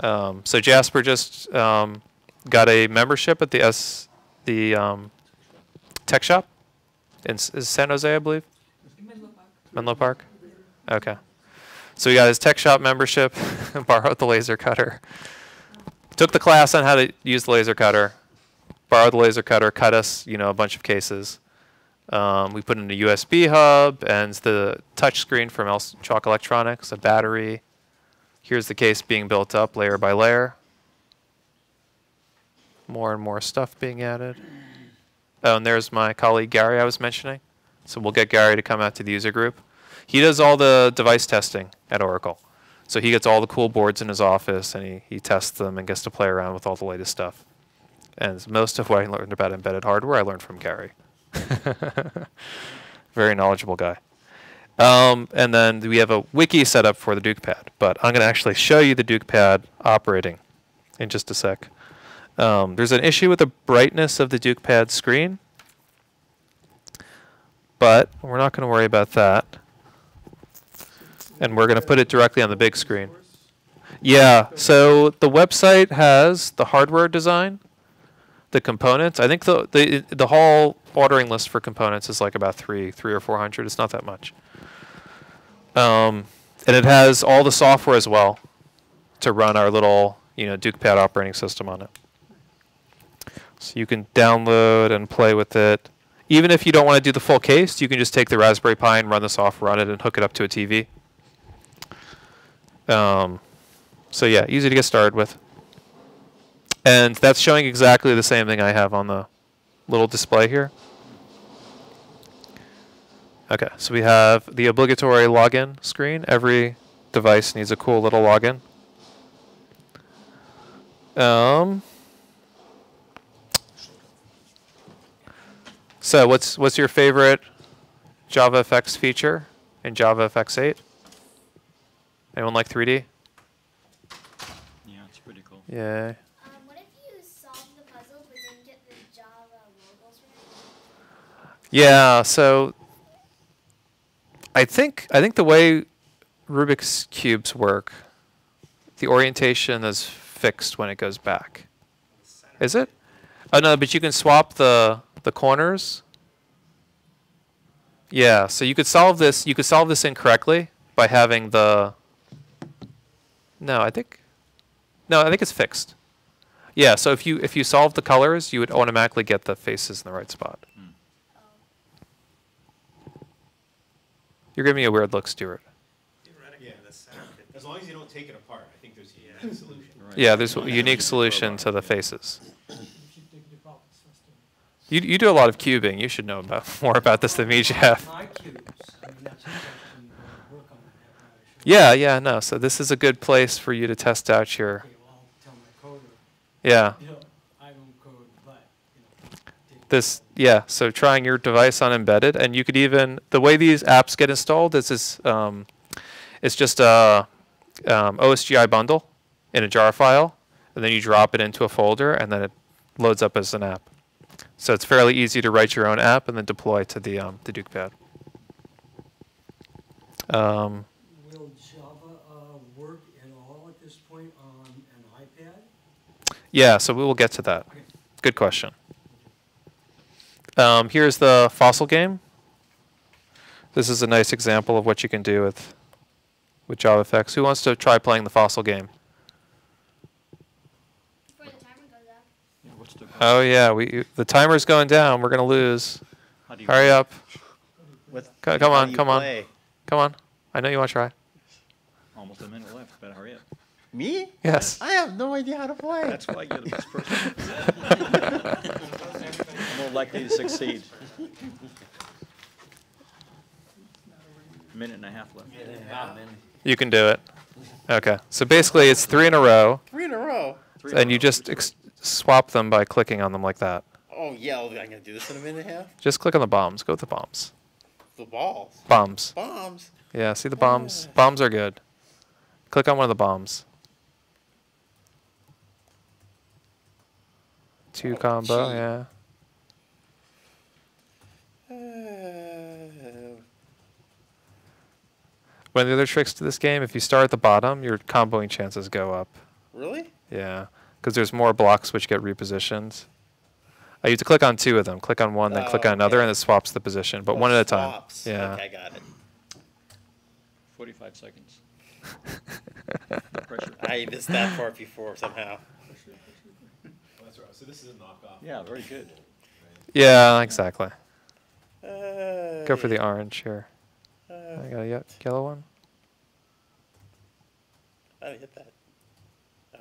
So Jasper just got a membership at the tech shop in San Jose, I believe. Menlo Park. Okay. So he got his tech shop membership, borrowed the laser cutter, took the class on how to use the laser cutter, borrowed the laser cutter, cut us, a bunch of cases. We put in a USB hub and the touch screen from Chalk Electronics, a battery. Here's the case being built up layer by layer. More and more stuff being added. Oh, and there's my colleague Gary I was mentioning. So we'll get Gary to come out to the user group. He does all the device testing at Oracle. So he gets all the cool boards in his office, and he tests them and gets to play around with all the latest stuff. And most of what I learned about embedded hardware, I learned from Gary. Very knowledgeable guy. And then we have a wiki set up for the DukePad. But I'm going to actually show you the DukePad operating in just a sec. There's an issue with the brightness of the DukePad screen. But we're not going to worry about that. And we're going to put it directly on the big screen. Yeah, so the website has the hardware design, the components. I think the whole ordering list for components is like about 300 or 400. It's not that much. And it has all the software as well to run our little DukePad operating system on it. So you can download and play with it. Even if you don't want to do the full case, you can just take the Raspberry Pi and run the software on it and hook it up to a TV. So yeah, easy to get started with. And that's showing exactly the same thing I have on the little display here. Okay, so we have the obligatory login screen. Every device needs a cool little login. So what's your favorite JavaFX feature in JavaFX 8? Anyone like 3D? Yeah, it's pretty cool. Yeah. What if you solved the puzzle but didn't get the Java logos right? Yeah, so I think the way Rubik's cubes work, the orientation is fixed when it goes back. Is it? Oh no, but you can swap the corners. Yeah, so you could solve this. You could solve this incorrectly by having the. No, I think it's fixed. Yeah, so if you solve the colors, you would automatically get the faces in the right spot. You're giving me a weird look, Stuart. Yeah, as long as you don't take it apart, I think there's a unique solution. Right. Yeah, there's a unique solution to the faces. You do a lot of cubing. You should know more about this than me, Jeff. My cubes. I mean, that's interesting to work on that. Yeah, no. So this is a good place for you to test out your. Okay, well, I'll tell my coder. Yeah. You know, I don't code, but take This, yeah. So trying your device on embedded, and you could even the way these apps get installed is it's just a OSGI bundle in a jar file, and then you drop it into a folder, and then it loads up as an app. So it's fairly easy to write your own app and then deploy to the DukePad. Will Java work at all at this point on an iPad? Yeah, so we will get to that. Okay. Good question. Here's the fossil game. This is a nice example of what you can do with JavaFX. Who wants to try playing the fossil game? Before the timer goes up. Yeah, what's the Oh yeah, the timer's going down. We're gonna lose. how do you Hurry up! What, Come how on, do you come on, play? come on! I know you want to try. Almost a minute left. Better hurry up. Me? Yes. I have no idea how to play. That's why you're the best person. More likely to succeed. Minute and a half left. You can do it. Okay. So basically, it's 3 in a row, 3 in a row. and you just swap them by clicking on them like that. Oh, yeah, I'm going to do this in a minute and a half. Just click on the bombs. Go with the bombs. The balls. Bombs. Bombs. Yeah. See the bombs? Bombs are good. Click on one of the bombs. 2 combo. gee. Yeah. One of the other tricks to this game, if you start at the bottom, your comboing chances go up. Really? Yeah, because there's more blocks which get repositioned. You have to click on 2 of them. Click on one, then click on another, okay. and it swaps the position, but Oh, one at a time. swaps. Yeah. Okay, got it. 45 seconds. No pressure. I missed that part before somehow. Well, that's right. So this is a knockoff. Yeah, very good. Yeah, exactly. Go for the orange here. I got a yellow one. I didn't hit that.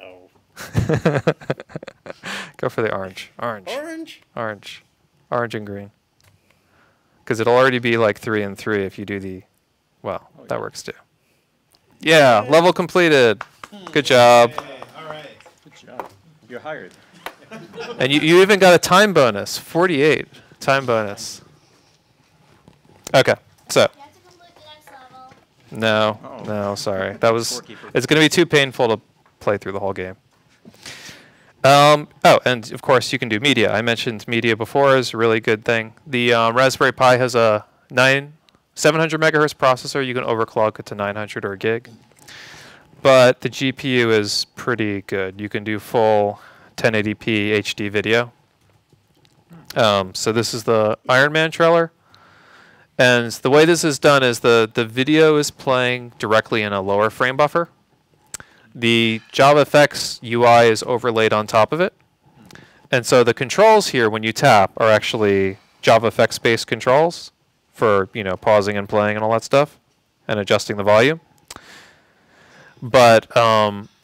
Oh. Go for the orange. Orange. Orange? Orange. Orange and green. Because it'll already be like 3 and 3 if you do the... Well, Oh, that yeah. works too. Yeah, level completed. Good job. Hey, all right. Good job. You're hired. And you even got a time bonus. 48 time bonus. Okay, so... You have to complete the next level. No, Oh. no, sorry. That was. Scorekeeper. It's going to be too painful to play through the whole game. Oh, and of course you can do media. I mentioned media before is a really good thing. The Raspberry Pi has a 700 megahertz processor. You can overclock it to 900 or a gig. But the GPU is pretty good. You can do full 1080p HD video. So this is the Iron Man trailer. And the way this is done is the video is playing directly in a lower frame buffer. The JavaFX UI is overlaid on top of it. And so the controls here when you tap are actually JavaFX-based controls for, pausing and playing and all that stuff and adjusting the volume. But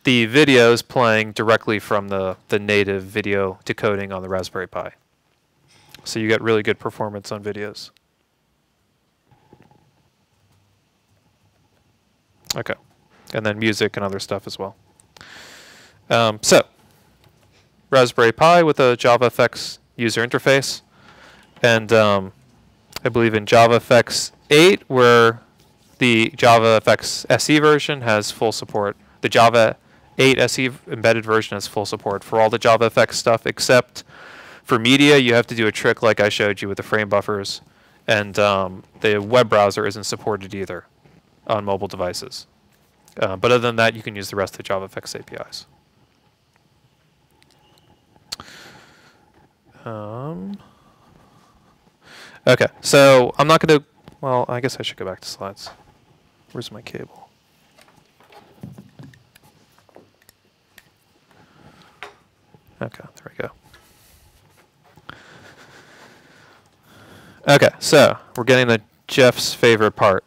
the video is playing directly from the native video decoding on the Raspberry Pi. So you get really good performance on videos. Okay, and then music and other stuff as well. So, Raspberry Pi with a JavaFX user interface, and I believe in JavaFX 8, where the JavaFX SE version has full support. The Java 8 SE embedded version has full support for all the JavaFX stuff, except for media, you have to do a trick like I showed you with the frame buffers, and the web browser isn't supported either on mobile devices. But other than that, you can use the rest of the JavaFX APIs. Okay, so I'm not going to, well, I guess I should go back to slides. Where's my cable? Okay, there we go. Okay, so we're getting to Jeff's favorite part.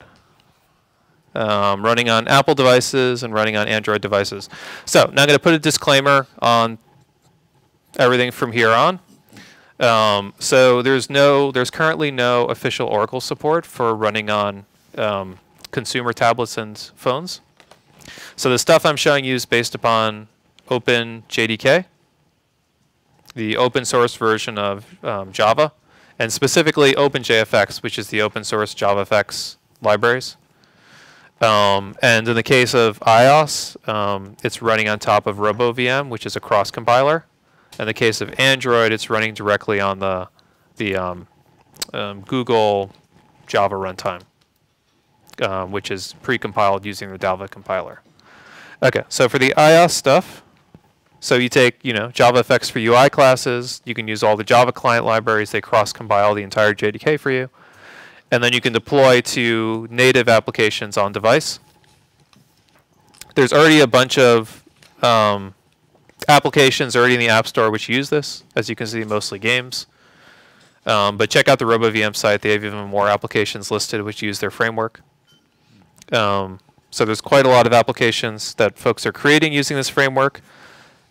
Running on Apple devices and running on Android devices. So now I'm going to put a disclaimer on everything from here on. So there's currently no official Oracle support for running on consumer tablets and phones. So the stuff I'm showing you is based upon OpenJDK, the open source version of Java, and specifically OpenJFX, which is the open source JavaFX libraries. And in the case of iOS, it's running on top of RoboVM, which is a cross compiler. In the case of Android, it's running directly on the Google Java runtime, which is pre-compiled using the Java compiler. Okay, so for the iOS stuff, so you take JavaFX for UI classes. You can use all the Java client libraries. They cross-compile the entire JDK for you. And then you can deploy to native applications on device. There's already a bunch of applications already in the App Store which use this. As you can see, mostly games. But check out the RoboVM site. They have even more applications listed which use their framework. So there's quite a lot of applications that folks are creating using this framework.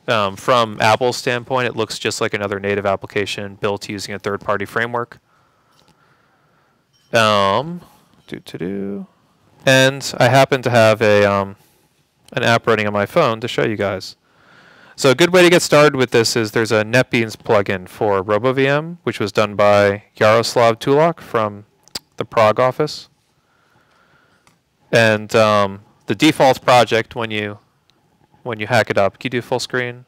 From Apple's standpoint, it looks just like another native application built using a third-party framework. And I happen to have an app running on my phone to show you guys. So a good way to get started with this is there's a NetBeans plugin for RoboVM, which was done by Yaroslav Tulak from the Prague office. And the default project when you hack it up, can you do full screen?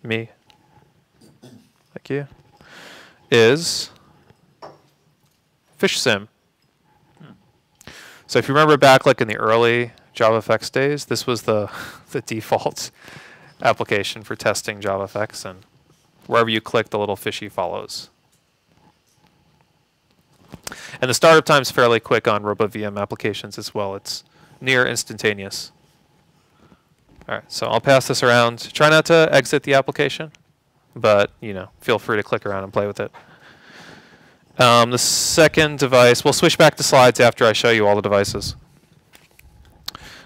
Me? Thank you. Is FishSim. So if you remember back like in the early JavaFX days, this was the default application for testing JavaFX, and wherever you click, the little fishy follows. And the startup time is fairly quick on RoboVM applications as well. It's near instantaneous. All right, so I'll pass this around. Try not to exit the application, but feel free to click around and play with it. The second device, we'll switch back to slides after I show you all the devices.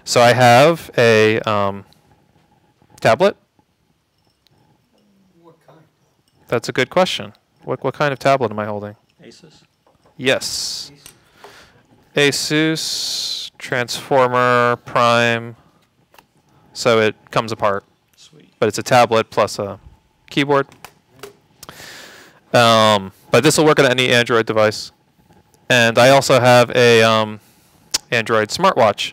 So I have a tablet. What kind? That's a good question. What kind of tablet am I holding? Asus? Yes. Asus, Transformer, Prime. So it comes apart. Sweet. But it's a tablet plus a keyboard. But this will work on any Android device. And I also have a Android smartwatch.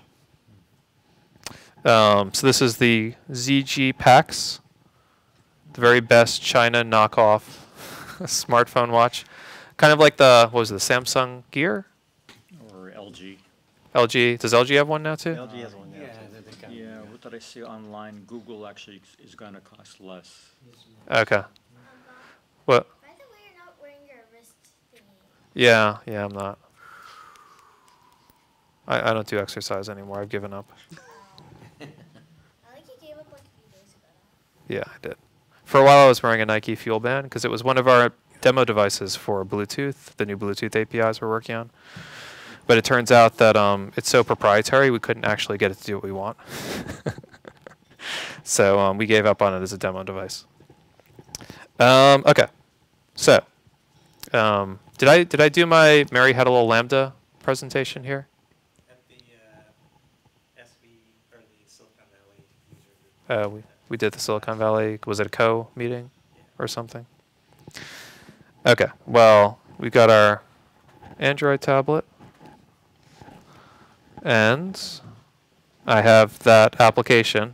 So this is the ZG Pax, the very best China knockoff smartphone watch. Kind of like the Samsung Gear? Or LG. LG. Does LG have one now too? LG has one, yeah. Yeah, what did I see online? Google actually is going to cost less. Okay. What? By the way, you're not wearing your wrist thingy. Yeah, I'm not. I don't do exercise anymore. I've given up. I think you gave up like a few days ago. Yeah, I did. For a while, I was wearing a Nike Fuel Band because it was one of our demo devices for Bluetooth, the new Bluetooth APIs we're working on. But it turns out that it's so proprietary, we couldn't actually get it to do what we want. So we gave up on it as a demo device. Okay. So did I do my Mary Had a Little Lambda presentation here? At the SV, or the Silicon Valley user group. We did the Silicon Valley, was it a co-meeting or something? Okay, well, we got our Android tablet. And I have that application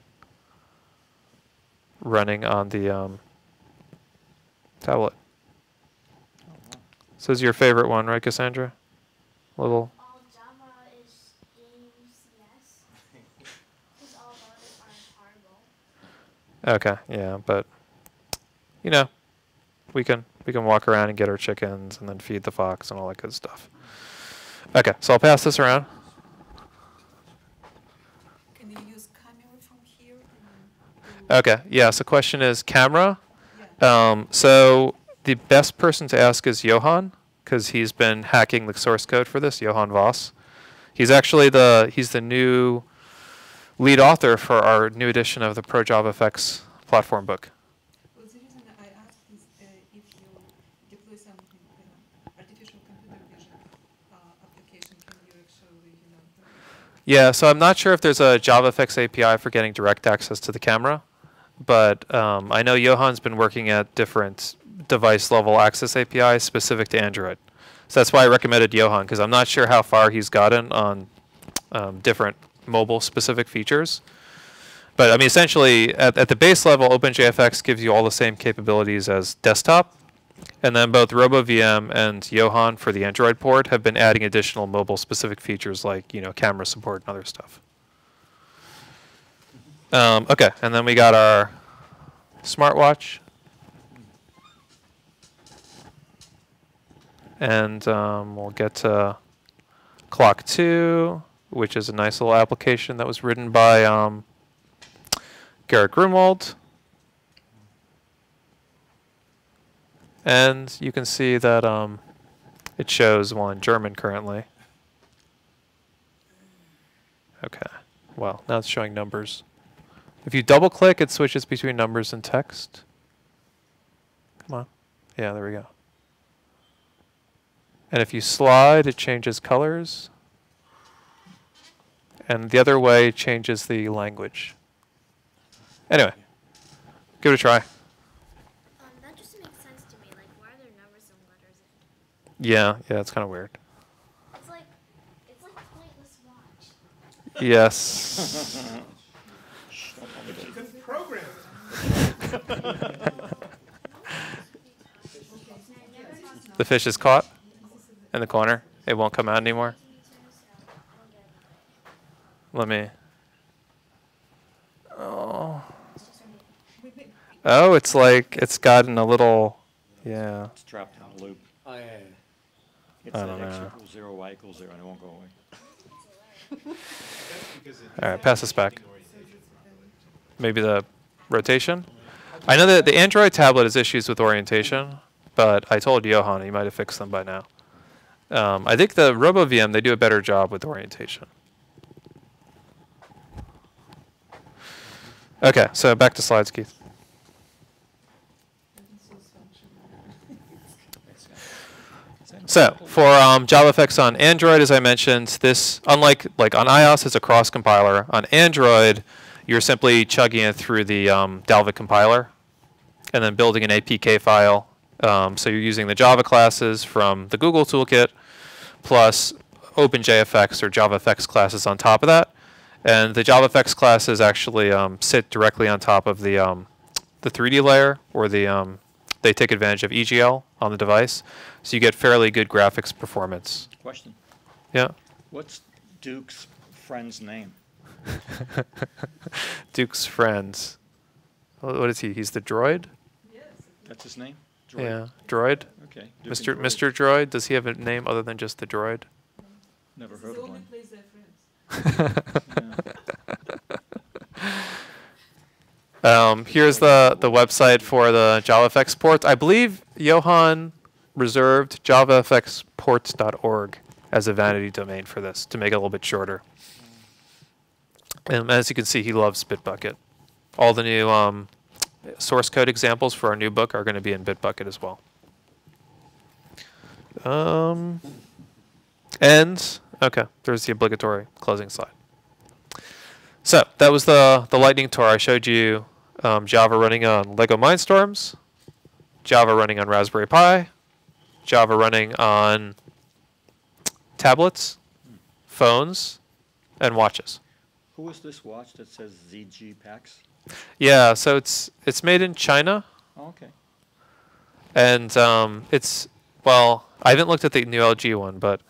running on the tablet. This is your favorite one, right, Cassandra? Little. All Java is games, yes. Because all of others are horrible. Okay, yeah, but you know, we can walk around and get our chickens and then feed the fox and all that good stuff. Okay, so I'll pass this around. Can you use camera from here? Okay, yeah, so question is camera. Yeah. So the best person to ask is Johan, because he's been hacking the source code for this, Johan Voss. He's actually he's the new lead author for our new edition of the Pro JavaFX platform book. Well, the reason I asked is if you deploy some artificial computer vision application, can you actually, Yeah, so I'm not sure if there's a JavaFX API for getting direct access to the camera, but I know Johan's been working at different device-level access APIs specific to Android. So that's why I recommended Johan, because I'm not sure how far he's gotten on different mobile-specific features. But I mean, essentially, at the base level, OpenJFX gives you all the same capabilities as desktop. And then both RoboVM and Johan for the Android port have been adding additional mobile-specific features like, you know, camera support and other stuff. Okay, and then we got our smartwatch. And we'll get to Clock 2, which is a nice little application that was written by Garrett Grunwald. And you can see that it shows one in German currently. Okay, well, now it's showing numbers. If you double click, it switches between numbers and text. Come on. Yeah, there we go. And if you slide, it changes colors. And the other way it changes the language. Anyway, give it a try. That just makes sense to me. Like, why are there numbers and letters Yeah, it's kind of weird. It's like pointless watch. Yes. You could program The fish is caught in the corner. It won't come out anymore. Let me. Oh, it's like it's gotten a little. Yeah. It's trapped in a loop. Oh, yeah. It's I don't X know. equals 0, Y equals 0, and it won't go away. All right, pass this back. Maybe the rotation. I know that the Android tablet has issues with orientation, but I told Johan he might have fixed them by now. I think the RoboVM, they do a better job with orientation. Okay, so back to slides, Keith. So for JavaFX on Android, as I mentioned, this, unlike like on iOS, it's a cross compiler. On Android, you're simply chugging it through the Dalvik compiler and then building an APK file. So you're using the Java classes from the Google toolkit plus OpenJFX or JavaFX classes on top of that. And the JavaFX classes actually sit directly on top of the 3D layer, or they take advantage of EGL on the device. So you get fairly good graphics performance. Question. Yeah. What's Duke's friend's name? Duke's friends. What is he? He's the droid? That's his name? Yeah. Droid? Okay. Duke Mr. and Mr. Droid. Droid? Does he have a name other than just the droid? Never this heard is of the only one. place they're friends. Here's the website for the JavaFX ports. I believe Johan reserved javafxports.org as a vanity domain for this to make it a little bit shorter. And as you can see, he loves Bitbucket. All the new source code examples for our new book are going to be in Bitbucket as well. And, okay, there's the obligatory closing slide. So that was the lightning tour. I showed you Java running on Lego Mindstorms, Java running on Raspberry Pi, Java running on tablets, phones, and watches. Who is this watch that says ZG Pax? Yeah, so it's made in China, Oh, okay. and it's, well, I haven't looked at the new LG one, but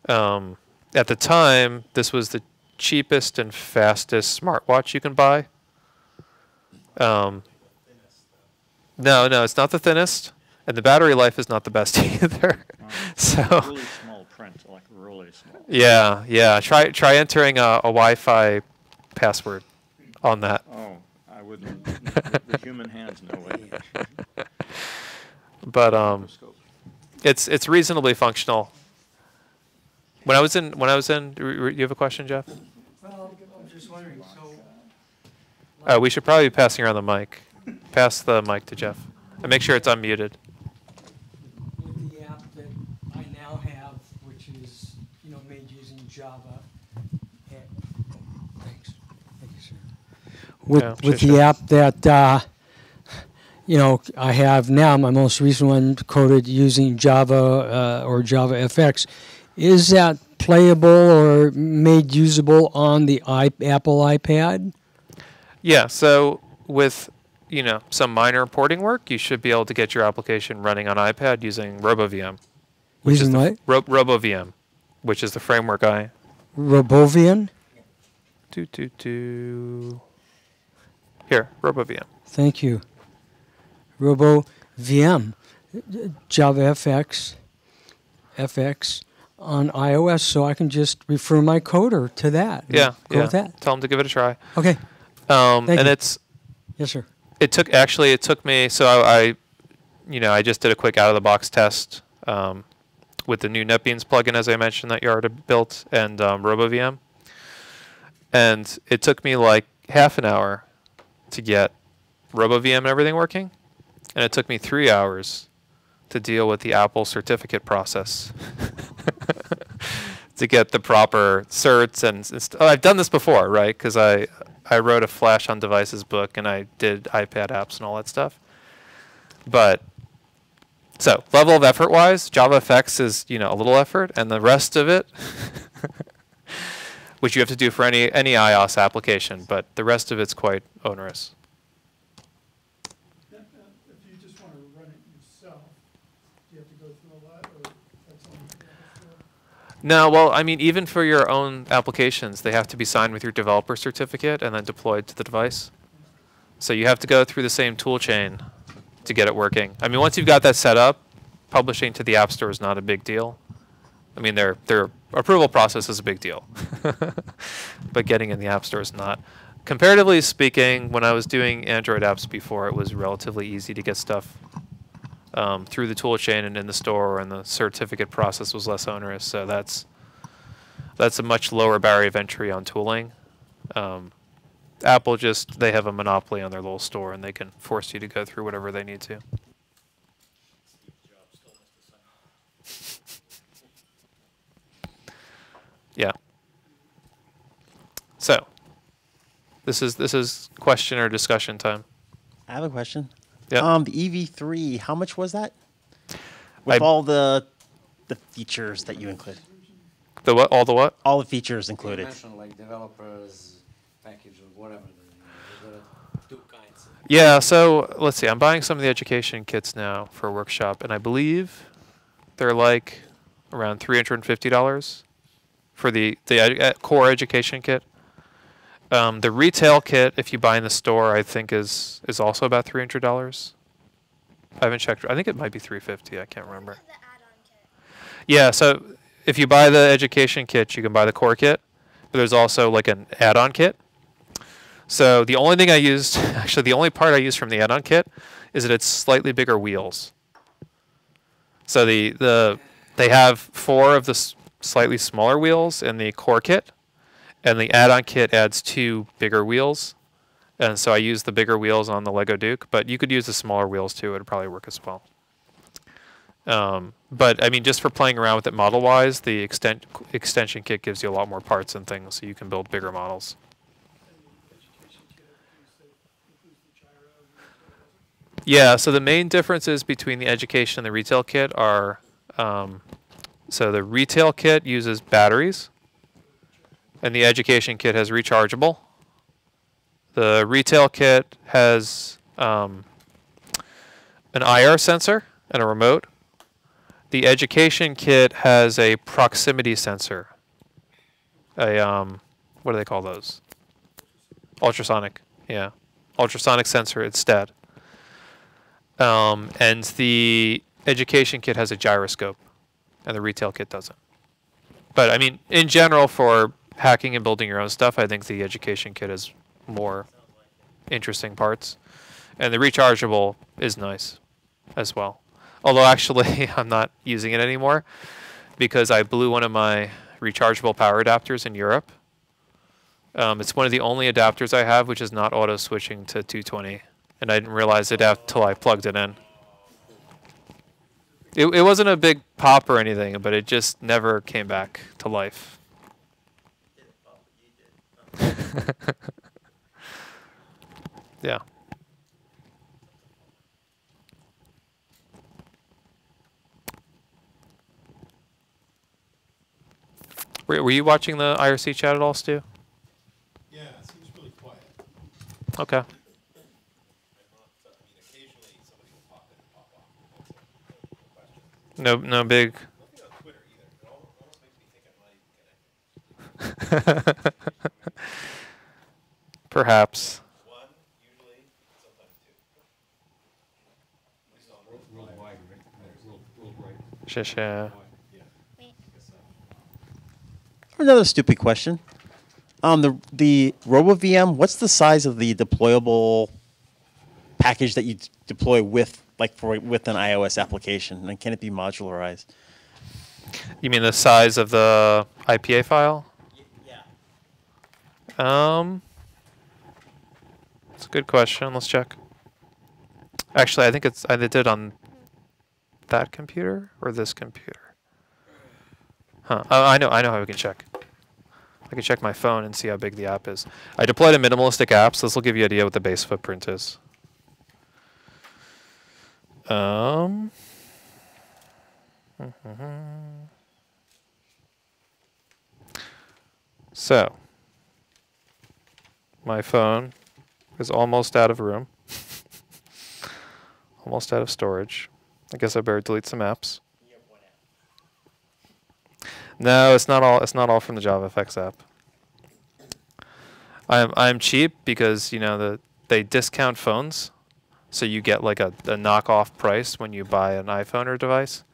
at the time, this was the cheapest and fastest smartwatch you can buy. No, no, it's not the thinnest, and the battery life is not the best either. So Really small print, like really small. yeah, yeah. Try entering a Wi-Fi password on that. Oh, I wouldn't. The human hands, no way. But Microscope. it's reasonably functional. When I was in, you have a question, Jeff? Well, I'm just wondering, so. We should probably be passing around the mic. Pass the mic to Jeff, and make sure it's unmuted. With the app that I now have, which is, made using Java. Thanks. Thank you, sir. sure, With the sure. app that, I have now, my most recent one coded using Java or JavaFX, is that playable or made usable on the Apple iPad? Yeah. So with some minor porting work, you should be able to get your application running on iPad using RoboVM. Using what? RoboVM, which is the framework I. Robovian? Here, RoboVM. Thank you. RoboVM, JavaFX, FX on iOS, so I can just refer my coder to that. Yeah, Go with that. Tell them to give it a try. Okay. And you. it's. Yes, sir. It took me. So I just did a quick out of the box test with the new NetBeans plugin, as I mentioned, that you already built, and RoboVM. And it took me like half an hour to get RoboVM and everything working, and it took me 3 hours to deal with the Apple certificate process to get the proper certs and I've done this before, right? Because I wrote a Flash on Devices book and I did iPad apps and all that stuff. But so level of effort wise, JavaFX is a little effort, and the rest of it, which you have to do for any iOS application, but the rest of it's quite onerous. If you just want to run it yourself, do you have to go through a lot, or that's only for? No, well, I mean, even for your own applications, they have to be signed with your developer certificate and then deployed to the device. So you have to go through the same tool chain to get it working. I mean, once you've got that set up, publishing to the App Store is not a big deal. I mean, their approval process is a big deal, but getting in the App Store is not. Comparatively speaking, when I was doing Android apps before, it was relatively easy to get stuff through the tool chain and in the store, and the certificate process was less onerous. So that's a much lower barrier of entry on tooling. Apple they have a monopoly on their little store, and they can force you to go through whatever they need to. Yeah. So, this is question or discussion time. I have a question. Yeah. The EV3, how much was that? With all the features that you include. The what? All the what? All the features included. You mentioned like developers package or whatever. There are two kinds. Yeah, so let's see. I'm buying some of the education kits now for a workshop, and I believe they're like around $350 for the core education kit. The retail kit, if you buy in the store, I think is also about $300. I haven't checked. I think it might be $350. I can't remember. The add-on kit. Yeah, so if you buy the education kit, you can buy the core kit, but there's also like an add-on kit. So the only thing I used, actually the only part I used from the add-on kit is that it's slightly bigger wheels. So they have 4 of the slightly smaller wheels in the core kit, and the add-on kit adds 2 bigger wheels. And so I use the bigger wheels on the Lego Duke, but you could use the smaller wheels too. It would probably work as well. But I mean, just for playing around with it model-wise, the extension kit gives you a lot more parts and things, so you can build bigger models. Yeah, so the main differences between the education and the retail kit are, so the retail kit uses batteries, and the education kit has rechargeable. The retail kit has an IR sensor and a remote. The education kit has a proximity sensor. What do they call those? Ultrasonic, yeah. Ultrasonic sensor instead. And the education kit has a gyroscope, and the retail kit doesn't. But I mean, in general, for hacking and building your own stuff, I think the education kit is more interesting parts. And the rechargeable is nice as well. Although actually, I'm not using it anymore because I blew one of my rechargeable power adapters in Europe. It's one of the only adapters I have which is not auto switching to 220. And I didn't realize it until I plugged it in. It wasn't a big pop or anything, but it just never came back to life. Yeah. Were you watching the IRC chat at all, Stu? Yeah, it seems really quiet. Okay. No big. Perhaps. Shisha. Another stupid question. The RoboVM, what's the size of the deployable package that you deploy with, with an iOS application, and can it be modularized? You mean the size of the IPA file? Yeah. It's a good question. Let's check. Actually, I think I did it on that computer or this computer. Huh. Oh, I know how we can check. I can check my phone and see how big the app is. I deployed a minimalistic app, so this will give you an idea what the base footprint is. So, my phone is almost out of room. Almost out of storage. I guess I better delete some apps. No, it's not all. It's not all from the JavaFX app. I'm cheap because they discount phones, so you get like a knockoff price when you buy an iPhone or device.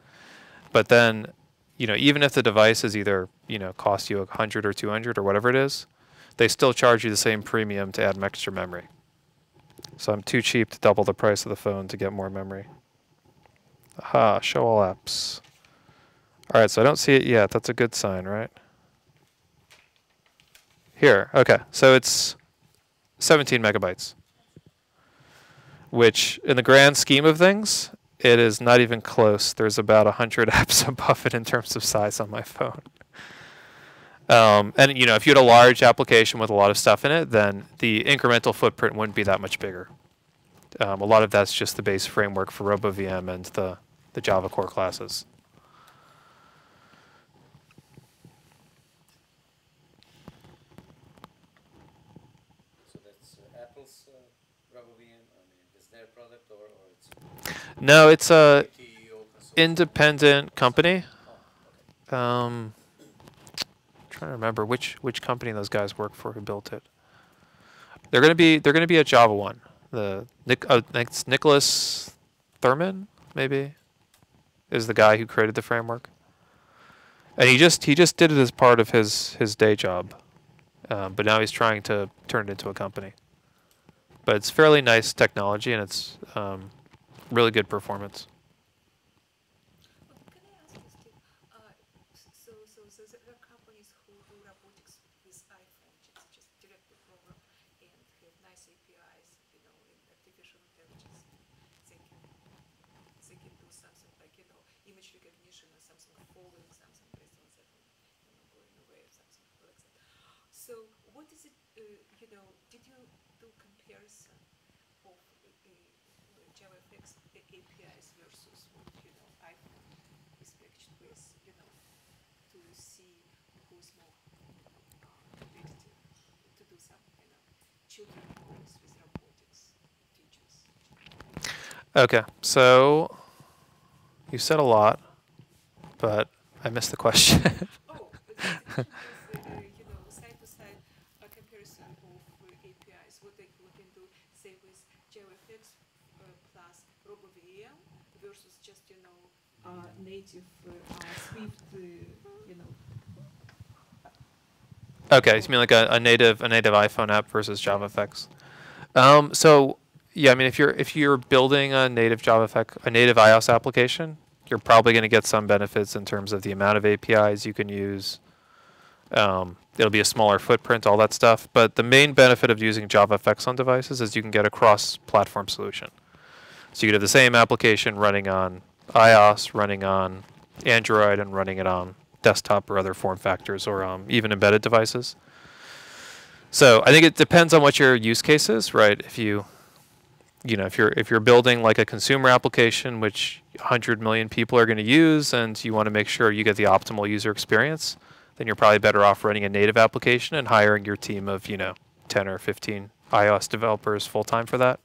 But then, even if the device is either cost you 100 or 200 or whatever it is, they still charge you the same premium to add extra memory. So I'm too cheap to double the price of the phone to get more memory. Aha, show all apps. All right, so I don't see it yet. That's a good sign, right? Here, okay. So it's 17 megabytes, which in the grand scheme of things, it is not even close. There's about 100 apps above it in terms of size on my phone. And if you had a large application with a lot of stuff in it, then the incremental footprint wouldn't be that much bigger. A lot of that's just the base framework for RoboVM and the Java core classes. So that's Apple's RoboVM. I mean, is their product or it's? No, it's a independent company. Trying to remember which company those guys work for who built it. They're gonna be at Java 1. I think it's Nicholas Thurman, maybe, is the guy who created the framework. And he just did it as part of his day job, but now he's trying to turn it into a company. But it's fairly nice technology and it's really good performance. Can I ask you, Steve? So there are companies who do robotics with iPhone, just direct the program and have nice APIs, in artificial intelligence. They can do something like, image recognition or something following something based on that, going away or something like that. So what is it, did you do comparison of JavaFX APIs versus what, iPhone is packaged with, to see who's more competitive, to do some, children course with robotics teachers? Okay, so you said a lot, but I missed the question. Oh, side-to-side comparison of APIs, what they can do, say, with JavaFX plus RoboVM. VM versus just, you know, native Swift, you know. Okay, so you mean like a native iPhone app versus JavaFX? So yeah, I mean if you're building a native JavaFX, a native iOS application, you're probably going to get some benefits in terms of the amount of APIs you can use. It'll be a smaller footprint, all that stuff. But the main benefit of using JavaFX on devices is you can get a cross-platform solution. So you could have the same application running on iOS, running on Android, and running it on desktop or other form factors, or even embedded devices. So I think it depends on what your use case is, right? If if you're building like a consumer application which 100 million people are going to use, and you want to make sure you get the optimal user experience, then you're probably better off running a native application and hiring your team of 10 or 15 iOS developers full time for that.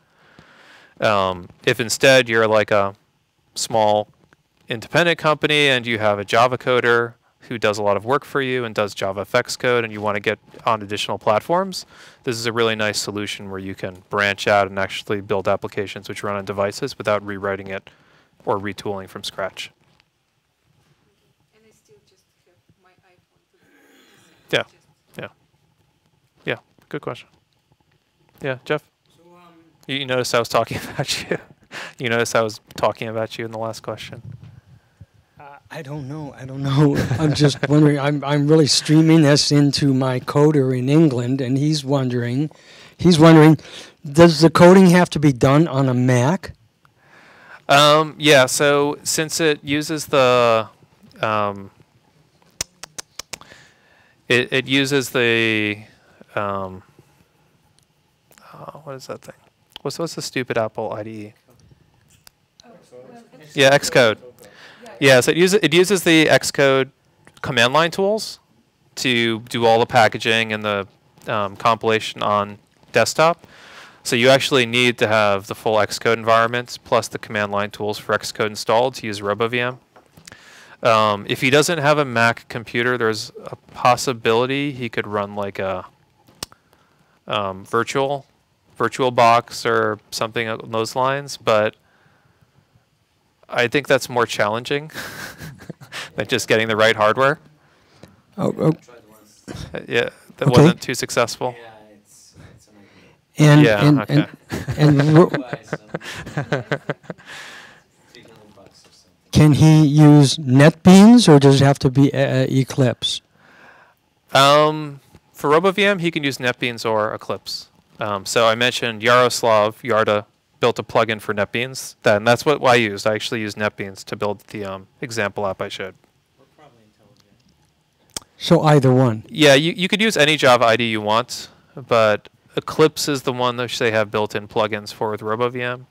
If instead you're like a small independent company and you have a Java coder who does a lot of work for you and does JavaFX code, and you want to get on additional platforms, this is a really nice solution where you can branch out and actually build applications which run on devices without rewriting it or retooling from scratch. And I still just have my iPhone to Yeah, good question. Yeah, Jeff? So, you noticed I was talking about you. You noticed I was talking about you in the last question. I don't know. I'm just wondering. I'm really streaming this into my coder in England, and he's wondering, does the coding have to be done on a Mac? Yeah. So since it uses the it uses the what is that thing? What's the stupid Apple IDE? Yeah, Xcode. Yeah, so it uses the Xcode command line tools to do all the packaging and the compilation on desktop. So you actually need to have the full Xcode environment plus the command line tools for Xcode installed to use RoboVM. If he doesn't have a Mac computer, there's a possibility he could run like a virtual box or something along those lines, but I think that's more challenging than just getting the right hardware. Yeah, that wasn't too successful. And can he use NetBeans, or does it have to be Eclipse? For RoboVM, he can use NetBeans or Eclipse. So I mentioned Yarda built a plugin for NetBeans. And that's what I used. I actually used NetBeans to build the example app I showed. So either one. Yeah, you could use any Java IDE you want, but Eclipse is the one that they have built-in plugins for with RoboVM.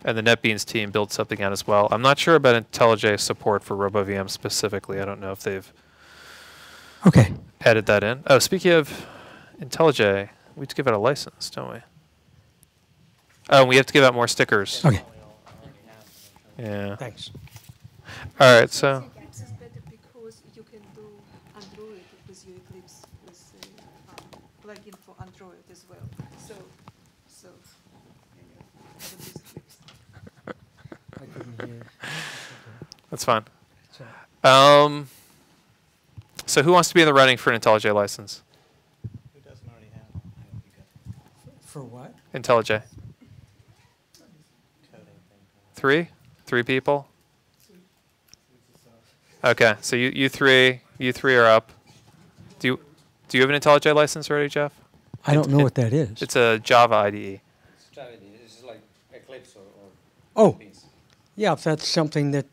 And the NetBeans team built something out as well. I'm not sure about IntelliJ support for RoboVM specifically. I don't know if they've added that in. Oh, speaking of IntelliJ, we have to give out a license, don't we? Oh, we have to give out more stickers. Okay. Yeah. Thanks. All right, so. Eclipse is better because you can do Android with your Eclipse with plugin for Android as well. So anyway, I would use Eclipse. I couldn't hear. That's fine. So who wants to be in the running for an IntelliJ license? Who doesn't already have one? For what? IntelliJ. Three people? Okay, so you three are up. Do you have an IntelliJ license already, Jeff? I don't know what that is. It's a Java IDE. It's Java IDE. It's like Eclipse or Oh, yeah, if that's something that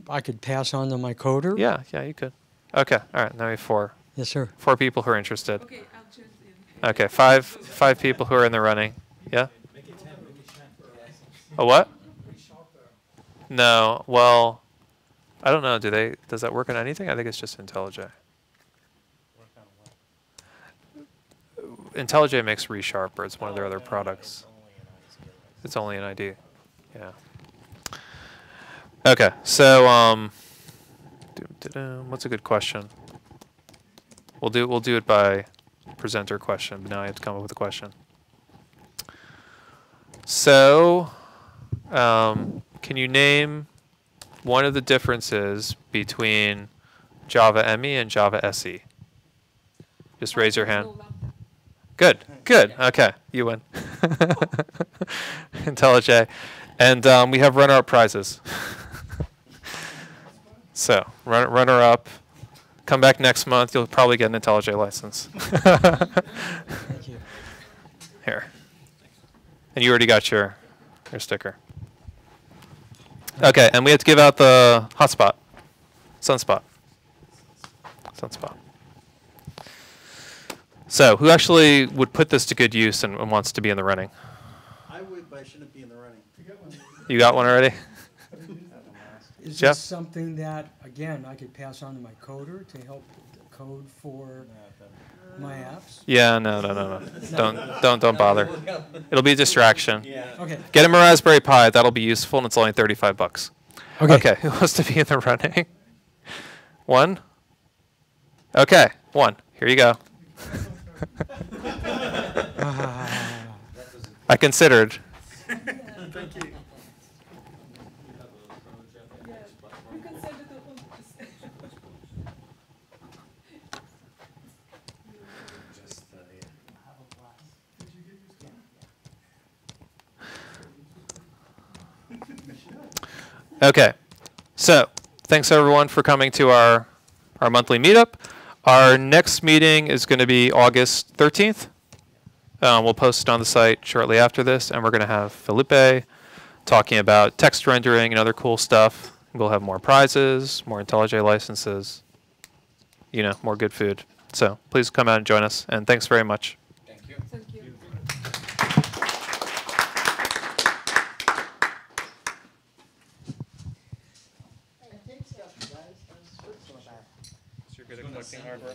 I could pass on to my coder. Yeah, you could. Okay, all right, now we have 4. Yes, sir. 4 people who are interested. Okay, I'll jump in. Okay, five people who are in the running. Yeah? A what? No, well, I don't know. Does that work on anything? I think it's just IntelliJ. IntelliJ makes ReSharper. It's one of their other products. It's only an ID. Yeah. Okay, so what's a good question? We'll do it by presenter question, but now I have to come up with a question. So, can you name one of the differences between Java ME and Java SE? Just raise your hand. Good, good. Okay, you win. IntelliJ. And we have runner-up prizes. So, runner-up. Come back next month. You'll probably get an IntelliJ license. Thank you. Here. And you already got your sticker. Okay, and we have to give out the hotspot. Sunspot. Sunspot. So, who actually would put this to good use and wants to be in the running? I would, but I shouldn't be in the running. You got one already? Is Jeff? this something that, again, I could pass on to my coder to help code for my apps? Yeah, no. Don't bother. It'll be a distraction. Okay. Get him a Raspberry Pi. That'll be useful, and it's only $35. Okay. Okay, who wants to be in the running? One? Okay, one. Here you go. I considered. Thank you. You can send it on. Okay, so thanks everyone for coming to our monthly meetup. Our next meeting is going to be August 13th. We'll post it on the site shortly after this, and we're going to have Felipe talking about text rendering and other cool stuff. We'll have more prizes, more IntelliJ licenses, more good food. So please come out and join us, and thanks very much. Thank you. Thank you. You're good at collecting hardware?